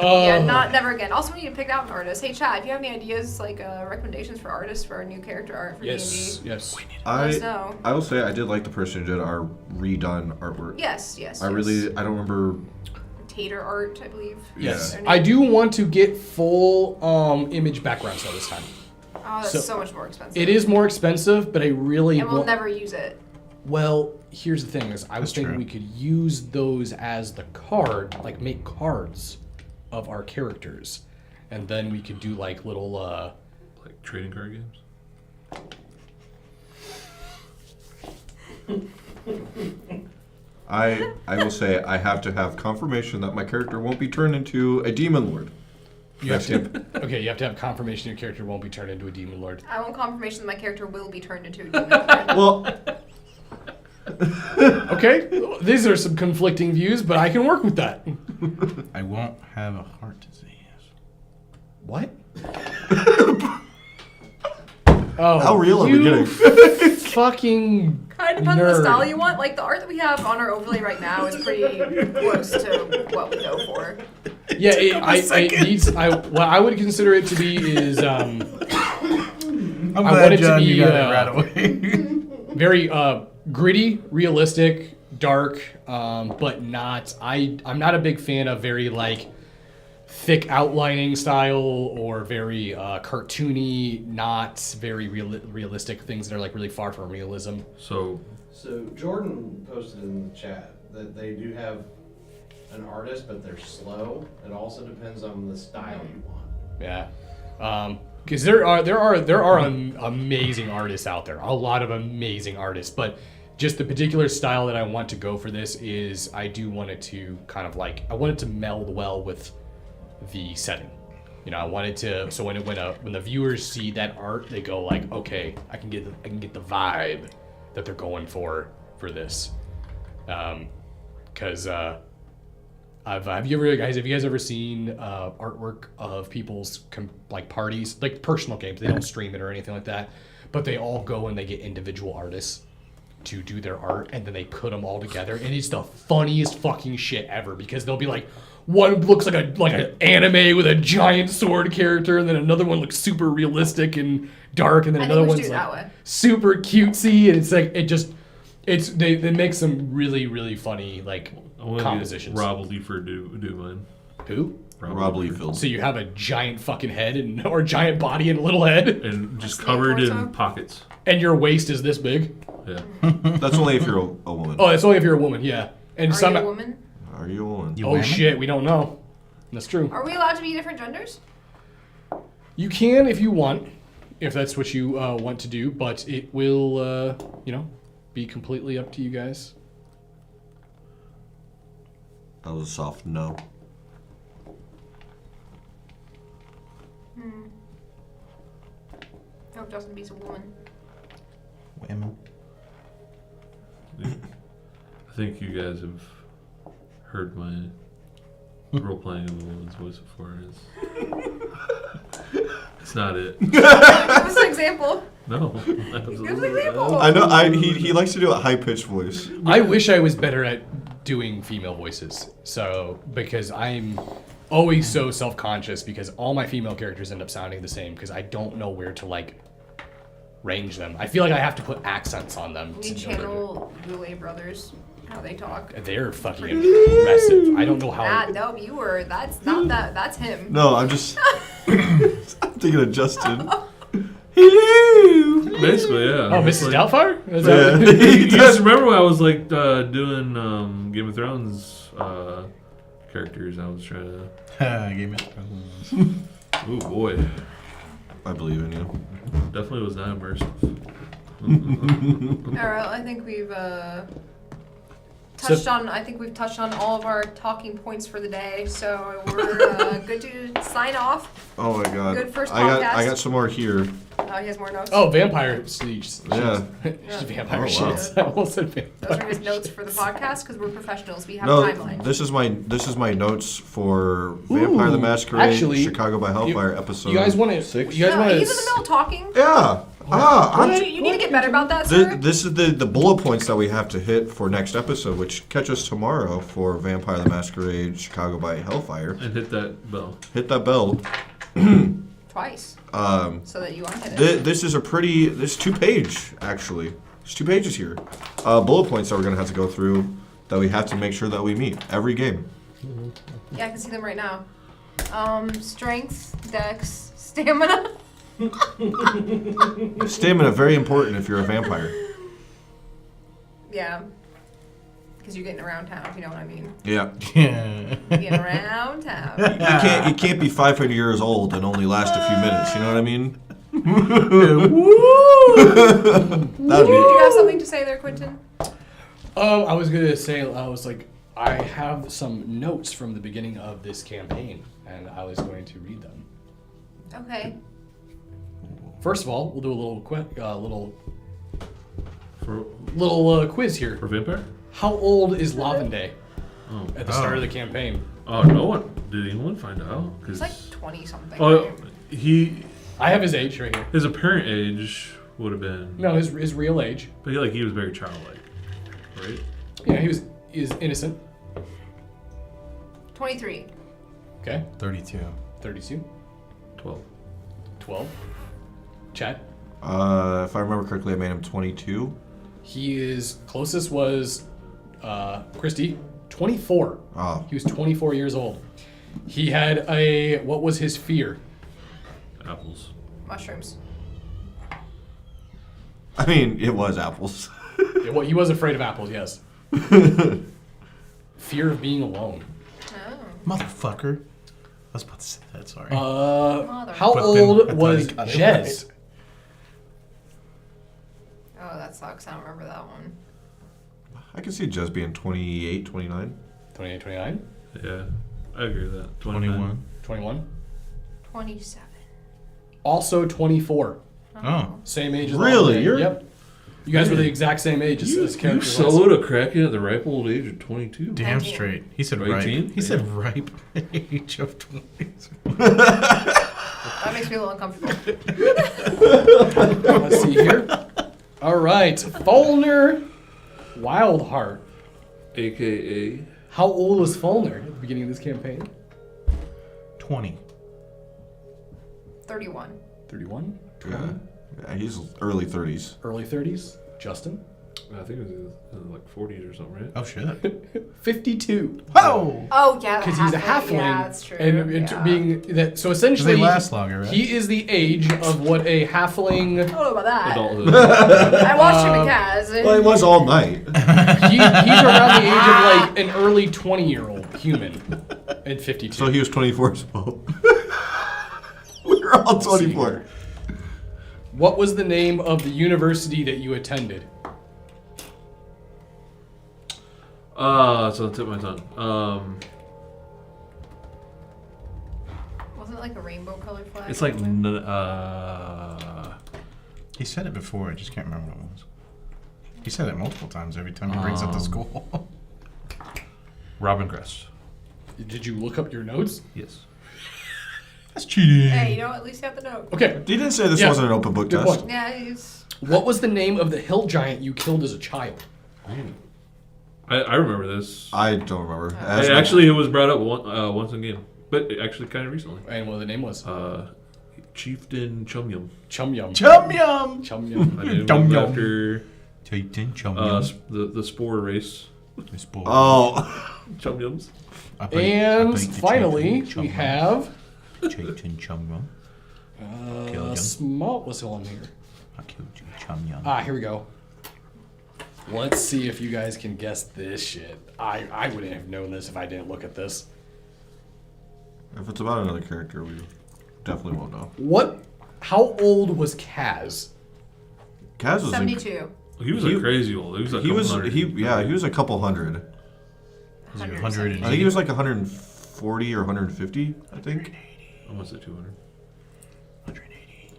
[SPEAKER 3] Yeah, never again. Also, we need to pick out an artist. Hey, Chad, if you have any ideas, like recommendations for artists for our new character art for
[SPEAKER 1] Yes,
[SPEAKER 3] D&D?
[SPEAKER 1] yes.
[SPEAKER 3] Let us know.
[SPEAKER 4] I will say I did like the person who did our redone artwork.
[SPEAKER 3] Yes.
[SPEAKER 4] I don't remember.
[SPEAKER 3] Tater art, I believe.
[SPEAKER 1] Yes,
[SPEAKER 3] Their
[SPEAKER 1] I
[SPEAKER 3] name.
[SPEAKER 1] do want to get full image background so this time.
[SPEAKER 3] Oh, that's
[SPEAKER 1] so-
[SPEAKER 3] so much more expensive.
[SPEAKER 1] It is more expensive, but I really
[SPEAKER 3] And we'll
[SPEAKER 1] want.
[SPEAKER 3] never use it.
[SPEAKER 1] Well, here's the thing: is I was
[SPEAKER 2] That's
[SPEAKER 1] thinking
[SPEAKER 2] true.
[SPEAKER 1] we could use those as the card, like make cards of our characters, and then we could do like little.
[SPEAKER 5] Like trading card games.
[SPEAKER 4] I will say I have to have confirmation that my character won't be turned into a demon lord.
[SPEAKER 1] You have to. Okay, you have to have confirmation your character won't be turned into a demon lord.
[SPEAKER 3] I want confirmation that my character will be turned into a demon. lord.
[SPEAKER 4] Well,
[SPEAKER 1] Okay, these are some conflicting views, but I can work with that.
[SPEAKER 2] I won't have a heart disease.
[SPEAKER 1] What? Oh,
[SPEAKER 4] how real are we
[SPEAKER 1] you
[SPEAKER 4] getting?
[SPEAKER 3] Kind
[SPEAKER 1] fucking
[SPEAKER 3] of depends on the
[SPEAKER 1] nerd.
[SPEAKER 3] style you want. Like the art that we have on our overlay right now is pretty close to what we go for.
[SPEAKER 1] Yeah, it needs. What I would consider it to be is
[SPEAKER 2] I'm
[SPEAKER 1] I
[SPEAKER 2] glad
[SPEAKER 1] want it to
[SPEAKER 2] John,
[SPEAKER 1] be,
[SPEAKER 2] you got it right away.
[SPEAKER 1] very gritty, realistic, dark, but not. I'm not a big fan of very like thick outlining style or very cartoony, not very realistic things that are like really far from realism.
[SPEAKER 5] So
[SPEAKER 6] So Jordan posted in the chat that they do have an artist, but they're slow. It also depends on the style you want.
[SPEAKER 1] Yeah, because there are amazing artists out there, a lot of amazing artists, but just the particular style that I want to go for this is I do want it to kind of like I want it to meld well with the setting. You know, I wanted to so when the viewers see that art, they go like, okay, I can get the vibe that they're going for this, because have you guys ever seen artwork of people's like parties, like personal games? They don't stream it or anything like that, but they all go and they get individual artists to do their art, and then they put them all together, and it's the funniest fucking shit ever because they'll be like, one looks like an anime with a giant sword character, and then another one looks super realistic and dark, and then another one's like super cutesy, and it's like they make some really really funny like compositions.
[SPEAKER 5] Rob Liefeld do mine.
[SPEAKER 1] Who?
[SPEAKER 4] Rob Liefeld.
[SPEAKER 1] So you have a giant fucking head or a giant body and a little head,
[SPEAKER 5] And just covered in pockets.
[SPEAKER 1] and your waist is this big.
[SPEAKER 5] Yeah.
[SPEAKER 4] That's only if you're a woman.
[SPEAKER 1] Oh, that's only if you're a woman. Yeah. And
[SPEAKER 3] Are
[SPEAKER 1] some.
[SPEAKER 3] you a woman?
[SPEAKER 4] Are you a woman?
[SPEAKER 2] You
[SPEAKER 1] Oh
[SPEAKER 2] women?
[SPEAKER 1] shit, we don't know. That's true.
[SPEAKER 3] Are we allowed to be different genders?
[SPEAKER 1] You can if you want, if that's what you want to do, but it will, be completely up to you guys.
[SPEAKER 4] That was a soft no.
[SPEAKER 3] I hope Justin beats a woman.
[SPEAKER 2] Women.
[SPEAKER 5] I think you guys have heard my role playing of a woman's voice before. It's not it.
[SPEAKER 3] Give us an example.
[SPEAKER 5] No.
[SPEAKER 3] Give us an
[SPEAKER 5] Absolutely
[SPEAKER 3] example.
[SPEAKER 5] not.
[SPEAKER 4] I know. He likes to do a high pitched voice.
[SPEAKER 1] I wish I was better at doing female voices. So, because I'm always so self-conscious because all my female characters end up sounding the same because I don't know where to like range them. I feel like I have to put accents on them.
[SPEAKER 3] We channel Goulet Brothers, how they talk.
[SPEAKER 1] They're fucking impressive. I don't know how.
[SPEAKER 3] That's him.
[SPEAKER 4] No, I'm just. I'm thinking of Justin. Hello.
[SPEAKER 5] Basically, yeah.
[SPEAKER 1] Oh, Mrs. Doubtfire? Is
[SPEAKER 4] Yeah.
[SPEAKER 1] that-
[SPEAKER 5] You guys remember when I was like doing Game of Thrones characters? I was trying to.
[SPEAKER 2] Game it.
[SPEAKER 5] Oh boy,
[SPEAKER 4] I believe in you.
[SPEAKER 5] definitely was not immersive.
[SPEAKER 3] All right, I think we've touched on. I think we've touched on all of our talking points for the day. So we're good to sign off.
[SPEAKER 4] Oh my god.
[SPEAKER 3] Good first
[SPEAKER 4] I
[SPEAKER 3] podcast.
[SPEAKER 4] got some more here.
[SPEAKER 3] He has more notes.
[SPEAKER 1] Oh, vampire sheets.
[SPEAKER 4] Yeah.
[SPEAKER 1] Vampire
[SPEAKER 4] Oh, wow.
[SPEAKER 1] sheets. I almost said vampire.
[SPEAKER 3] Those are his notes for the podcast because we're professionals. We have
[SPEAKER 4] No,
[SPEAKER 3] a timeline.
[SPEAKER 4] this is my notes for Vampire the Masquerade,
[SPEAKER 1] actually,
[SPEAKER 4] Chicago by Hellfire episode.
[SPEAKER 1] You guys want to?
[SPEAKER 4] 6?
[SPEAKER 1] You guys
[SPEAKER 3] No,
[SPEAKER 1] want
[SPEAKER 3] he's in the middle of talking.
[SPEAKER 4] Yeah.
[SPEAKER 3] You need to get better about that, sir.
[SPEAKER 4] This is the bullet points that we have to hit for next episode, which catch us tomorrow for Vampire the Masquerade, Chicago by Hellfire.
[SPEAKER 5] And hit that bell.
[SPEAKER 4] Hit that bell.
[SPEAKER 3] Twice. So that you unhit it.
[SPEAKER 4] This is this 2-page actually. There's 2 pages here. Bullet points that we're gonna have to go through that we have to make sure that we meet every game.
[SPEAKER 3] Yeah, I can see them right now. Strength, dex, stamina.
[SPEAKER 4] Stamina very important if you're a vampire.
[SPEAKER 3] Yeah. Because you're getting around town, if you know what I mean.
[SPEAKER 4] Yeah.
[SPEAKER 2] Yeah.
[SPEAKER 3] You're getting around town.
[SPEAKER 4] You can't be 500 years old and only last a few minutes. You know what I mean? That'd
[SPEAKER 3] Did you have something to say there, Quentin?
[SPEAKER 1] I was gonna say I have some notes from the beginning of this campaign, and I was going to read them.
[SPEAKER 3] Okay.
[SPEAKER 1] First of all, we'll do a
[SPEAKER 5] For
[SPEAKER 1] little quiz here.
[SPEAKER 5] Vampire?
[SPEAKER 1] How old is Lavende
[SPEAKER 5] Oh.
[SPEAKER 1] at the start of the campaign?
[SPEAKER 5] Oh, no one. Did anyone find out?
[SPEAKER 3] It's like 20 something.
[SPEAKER 5] Oh,
[SPEAKER 3] right?
[SPEAKER 1] I have his age right here.
[SPEAKER 5] his apparent age would have been.
[SPEAKER 1] No, his real age.
[SPEAKER 5] But he was very childlike, right?
[SPEAKER 1] Yeah, he is innocent.
[SPEAKER 3] 23.
[SPEAKER 1] Okay,
[SPEAKER 2] 32.
[SPEAKER 1] 32,
[SPEAKER 5] 12.
[SPEAKER 1] 12. Chad.
[SPEAKER 4] If I remember correctly, I made him 22.
[SPEAKER 1] His closest was Christy, 24.
[SPEAKER 4] Oh.
[SPEAKER 1] He was 24 years old. He had what was his fear?
[SPEAKER 5] Apples.
[SPEAKER 3] Mushrooms.
[SPEAKER 4] I mean, it was apples.
[SPEAKER 1] He was afraid of apples, yes. Fear of being alone.
[SPEAKER 3] Oh.
[SPEAKER 2] Motherfucker. I was about to say that, sorry.
[SPEAKER 1] How
[SPEAKER 2] But then I
[SPEAKER 1] old
[SPEAKER 2] thought
[SPEAKER 1] was
[SPEAKER 2] he got it
[SPEAKER 1] Jez?
[SPEAKER 3] Oh, that sucks. I don't remember that one.
[SPEAKER 4] I can see Jez being 28, 29.
[SPEAKER 1] 28, 29?
[SPEAKER 5] Yeah, I agree with that.
[SPEAKER 2] 21.
[SPEAKER 1] 21?
[SPEAKER 3] 27.
[SPEAKER 1] Also 24.
[SPEAKER 2] Oh.
[SPEAKER 1] Same age as
[SPEAKER 4] Really?
[SPEAKER 1] Yep. You guys were the exact same age as
[SPEAKER 5] You
[SPEAKER 1] characters.
[SPEAKER 5] soloed a Kraken at the ripe old age of 22.
[SPEAKER 2] Damn
[SPEAKER 3] 19.
[SPEAKER 2] straight. He said
[SPEAKER 5] Or
[SPEAKER 2] ripe.
[SPEAKER 5] 18?
[SPEAKER 2] He said ripe age of 20.
[SPEAKER 3] That makes me a little uncomfortable.
[SPEAKER 1] Let's see here. All right. Fulner Wildheart.
[SPEAKER 5] AKA.
[SPEAKER 1] How old was Fulner at the beginning of this campaign?
[SPEAKER 2] 20.
[SPEAKER 3] 31.
[SPEAKER 1] 31?
[SPEAKER 4] Yeah, he's early 30s.
[SPEAKER 1] Early 30s? Justin?
[SPEAKER 5] I think it was like 40s or something, right?
[SPEAKER 2] Oh, shit.
[SPEAKER 1] 52.
[SPEAKER 2] Oh!
[SPEAKER 3] Oh, yeah.
[SPEAKER 1] Because he's a halfling.
[SPEAKER 3] Yeah, that's true.
[SPEAKER 1] And
[SPEAKER 3] yeah.
[SPEAKER 1] being that, so
[SPEAKER 2] Because
[SPEAKER 1] essentially,
[SPEAKER 2] they last longer, right?
[SPEAKER 3] Oh,
[SPEAKER 1] he is the age of what a halfling.
[SPEAKER 3] I don't know about that.
[SPEAKER 5] Adulthood.
[SPEAKER 3] I watched him in Kaz.
[SPEAKER 4] Well, it was all night.
[SPEAKER 1] He's around the age of like an early 20-year-old human at 52.
[SPEAKER 4] So he was 24 as well. We were all 24.
[SPEAKER 1] What was the name of the university that you attended?
[SPEAKER 5] It's on the tip of my tongue.
[SPEAKER 3] Wasn't it like a rainbow colored flag?
[SPEAKER 5] It's like
[SPEAKER 2] He said it before, I just can't remember what it was. He said it multiple times every time he brings up the school.
[SPEAKER 5] Robin Crest.
[SPEAKER 1] Did you look up your notes?
[SPEAKER 5] Yes.
[SPEAKER 2] That's cheating.
[SPEAKER 3] Hey, you know, at least you have the note.
[SPEAKER 1] Okay.
[SPEAKER 4] He didn't say this
[SPEAKER 1] Yeah.
[SPEAKER 4] wasn't an open book
[SPEAKER 1] Good
[SPEAKER 4] test.
[SPEAKER 1] point.
[SPEAKER 3] Yeah, he's.
[SPEAKER 1] What was the name of the hill giant you killed as a child?
[SPEAKER 5] I remember this.
[SPEAKER 4] I don't remember.
[SPEAKER 5] Actually, it was brought up once in game, but actually kind of recently.
[SPEAKER 1] And what the name was?
[SPEAKER 5] Chieftain Chum Yum.
[SPEAKER 1] Chum Yum.
[SPEAKER 2] Chum Yum!
[SPEAKER 1] Chum Yum.
[SPEAKER 5] I named
[SPEAKER 2] Chum
[SPEAKER 5] him
[SPEAKER 2] Yum.
[SPEAKER 5] after
[SPEAKER 2] Titan Chum Yum.
[SPEAKER 5] the spore race.
[SPEAKER 2] This boy.
[SPEAKER 4] Oh.
[SPEAKER 5] Chum Yums.
[SPEAKER 2] I think- I
[SPEAKER 1] And
[SPEAKER 2] think the
[SPEAKER 1] finally,
[SPEAKER 2] Titan Chum
[SPEAKER 1] we
[SPEAKER 2] Yum.
[SPEAKER 1] have
[SPEAKER 2] Titan Chum Yum. Kill him.
[SPEAKER 1] small. What's on here?
[SPEAKER 2] I killed you, Chum Yum.
[SPEAKER 1] Ah, here we go. Let's see if you guys can guess this shit. I wouldn't have known this if I didn't look at this.
[SPEAKER 4] If it's about another character, we definitely won't know.
[SPEAKER 1] How old was Kaz?
[SPEAKER 4] Kaz was
[SPEAKER 3] 72.
[SPEAKER 5] He was like crazy old. He was like
[SPEAKER 4] he was
[SPEAKER 5] hundred.
[SPEAKER 4] he was a couple hundred.
[SPEAKER 3] 170.
[SPEAKER 4] I think he was like 140 or 150. I think.
[SPEAKER 5] Almost at 200.
[SPEAKER 2] 180.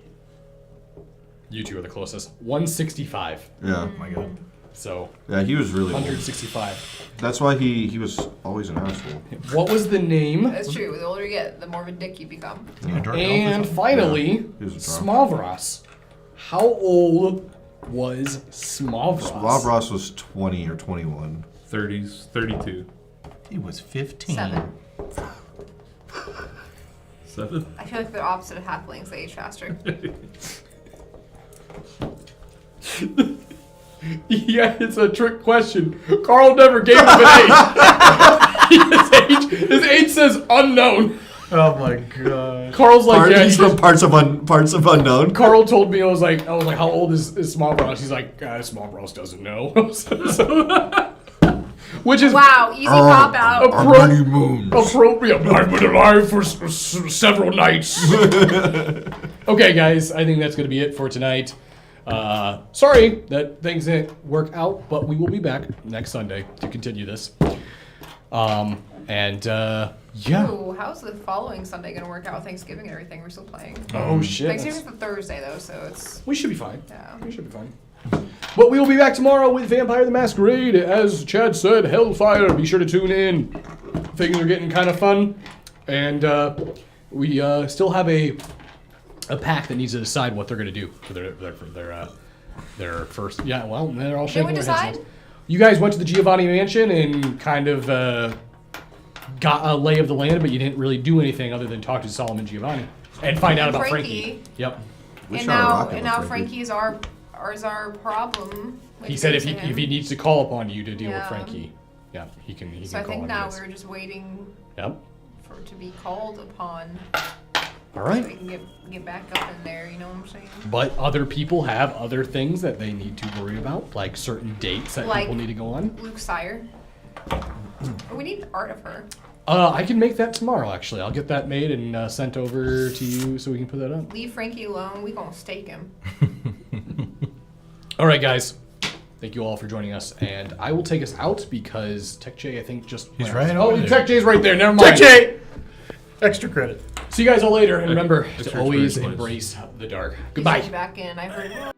[SPEAKER 1] You two are the closest. 165.
[SPEAKER 4] Yeah.
[SPEAKER 2] Oh my god.
[SPEAKER 1] So
[SPEAKER 4] Yeah, he was really old.
[SPEAKER 1] 165.
[SPEAKER 4] That's why he was always an asshole.
[SPEAKER 1] What was the name?
[SPEAKER 3] That's true. The older you get, the more of a dick you become.
[SPEAKER 2] Yeah, dark elf or
[SPEAKER 1] And
[SPEAKER 2] something?
[SPEAKER 1] finally,
[SPEAKER 4] Yeah, he was a drunk.
[SPEAKER 1] Smavros. How old was Smavros?
[SPEAKER 4] Bob was 20 or 21.
[SPEAKER 5] 30s, 32.
[SPEAKER 2] He was 15.
[SPEAKER 3] 7.
[SPEAKER 5] 7?
[SPEAKER 3] I feel like they're opposite of halflings. They age faster.
[SPEAKER 1] Yeah, it's a trick question. Carl never gave him an age. His age says unknown.
[SPEAKER 2] Oh my god.
[SPEAKER 1] Carl's like, yeah.
[SPEAKER 4] He's from parts of unknown.
[SPEAKER 1] Carl told me, I was like, how old is Smavros? He's like, Smavros doesn't know. Which is
[SPEAKER 3] Wow, easy cop out.
[SPEAKER 4] Many moons.
[SPEAKER 1] appropriate. I've been alive for several nights. Okay, guys, I think that's going to be it for tonight. Sorry that things didn't work out, but we will be back next Sunday to continue this. Yeah.
[SPEAKER 3] Ooh, how's the following Sunday gonna work out with Thanksgiving and everything? We're still playing.
[SPEAKER 1] Oh shit.
[SPEAKER 3] Thanksgiving's the Thursday though, so it's
[SPEAKER 1] We should be fine.
[SPEAKER 3] yeah.
[SPEAKER 1] We should be fine. But we will be back tomorrow with Vampire the Masquerade. As Chad said, Hellfire. Be sure to tune in. Things are getting kind of fun. And we still have a pack that needs to decide what they're going to do for their first. Yeah, well, they're all shaking
[SPEAKER 3] we
[SPEAKER 1] their heads.
[SPEAKER 3] decide?
[SPEAKER 1] now. You guys went to the Giovanni Mansion and kind of got a lay of the land, but you didn't really do anything other than talk to Solomon Giovanni and find out about Frankie. Yep.
[SPEAKER 4] We
[SPEAKER 3] And
[SPEAKER 4] started
[SPEAKER 3] now,
[SPEAKER 4] rocking
[SPEAKER 3] and
[SPEAKER 4] with
[SPEAKER 3] now
[SPEAKER 4] Frankie.
[SPEAKER 3] Frankie's our is our problem. Like
[SPEAKER 1] He said if
[SPEAKER 3] to
[SPEAKER 1] he
[SPEAKER 3] him.
[SPEAKER 1] if he needs to call upon you to deal with
[SPEAKER 3] Yeah.
[SPEAKER 1] Frankie, yeah, he can
[SPEAKER 3] So I
[SPEAKER 1] call
[SPEAKER 3] think
[SPEAKER 1] on
[SPEAKER 3] now
[SPEAKER 1] you.
[SPEAKER 3] we're just waiting
[SPEAKER 1] Yep.
[SPEAKER 3] for to be called upon.
[SPEAKER 1] All
[SPEAKER 3] So we
[SPEAKER 1] right.
[SPEAKER 3] can get back up in there. You know what I'm saying?
[SPEAKER 1] But other people have other things that they need to worry about, like certain dates that
[SPEAKER 3] Like-
[SPEAKER 1] people need to go on.
[SPEAKER 3] Luke Sire. We need the art of her.
[SPEAKER 1] I can make that tomorrow. Actually, I'll get that made and sent over to you so we can put that up.
[SPEAKER 3] Leave Frankie alone. We gonna stake him.
[SPEAKER 1] All right, guys. Thank you all for joining us, and I will take us out because Tech J, I think, just
[SPEAKER 2] He's
[SPEAKER 1] went out.
[SPEAKER 2] right
[SPEAKER 1] Oh,
[SPEAKER 2] over there.
[SPEAKER 1] Tech J's right there. Never mind.
[SPEAKER 2] Tech J! Extra credit.
[SPEAKER 1] See you guys all later, and remember
[SPEAKER 5] Extra
[SPEAKER 1] to always
[SPEAKER 5] experience points.
[SPEAKER 1] embrace the dark.
[SPEAKER 3] He's
[SPEAKER 1] Goodbye.
[SPEAKER 3] back in. I heard.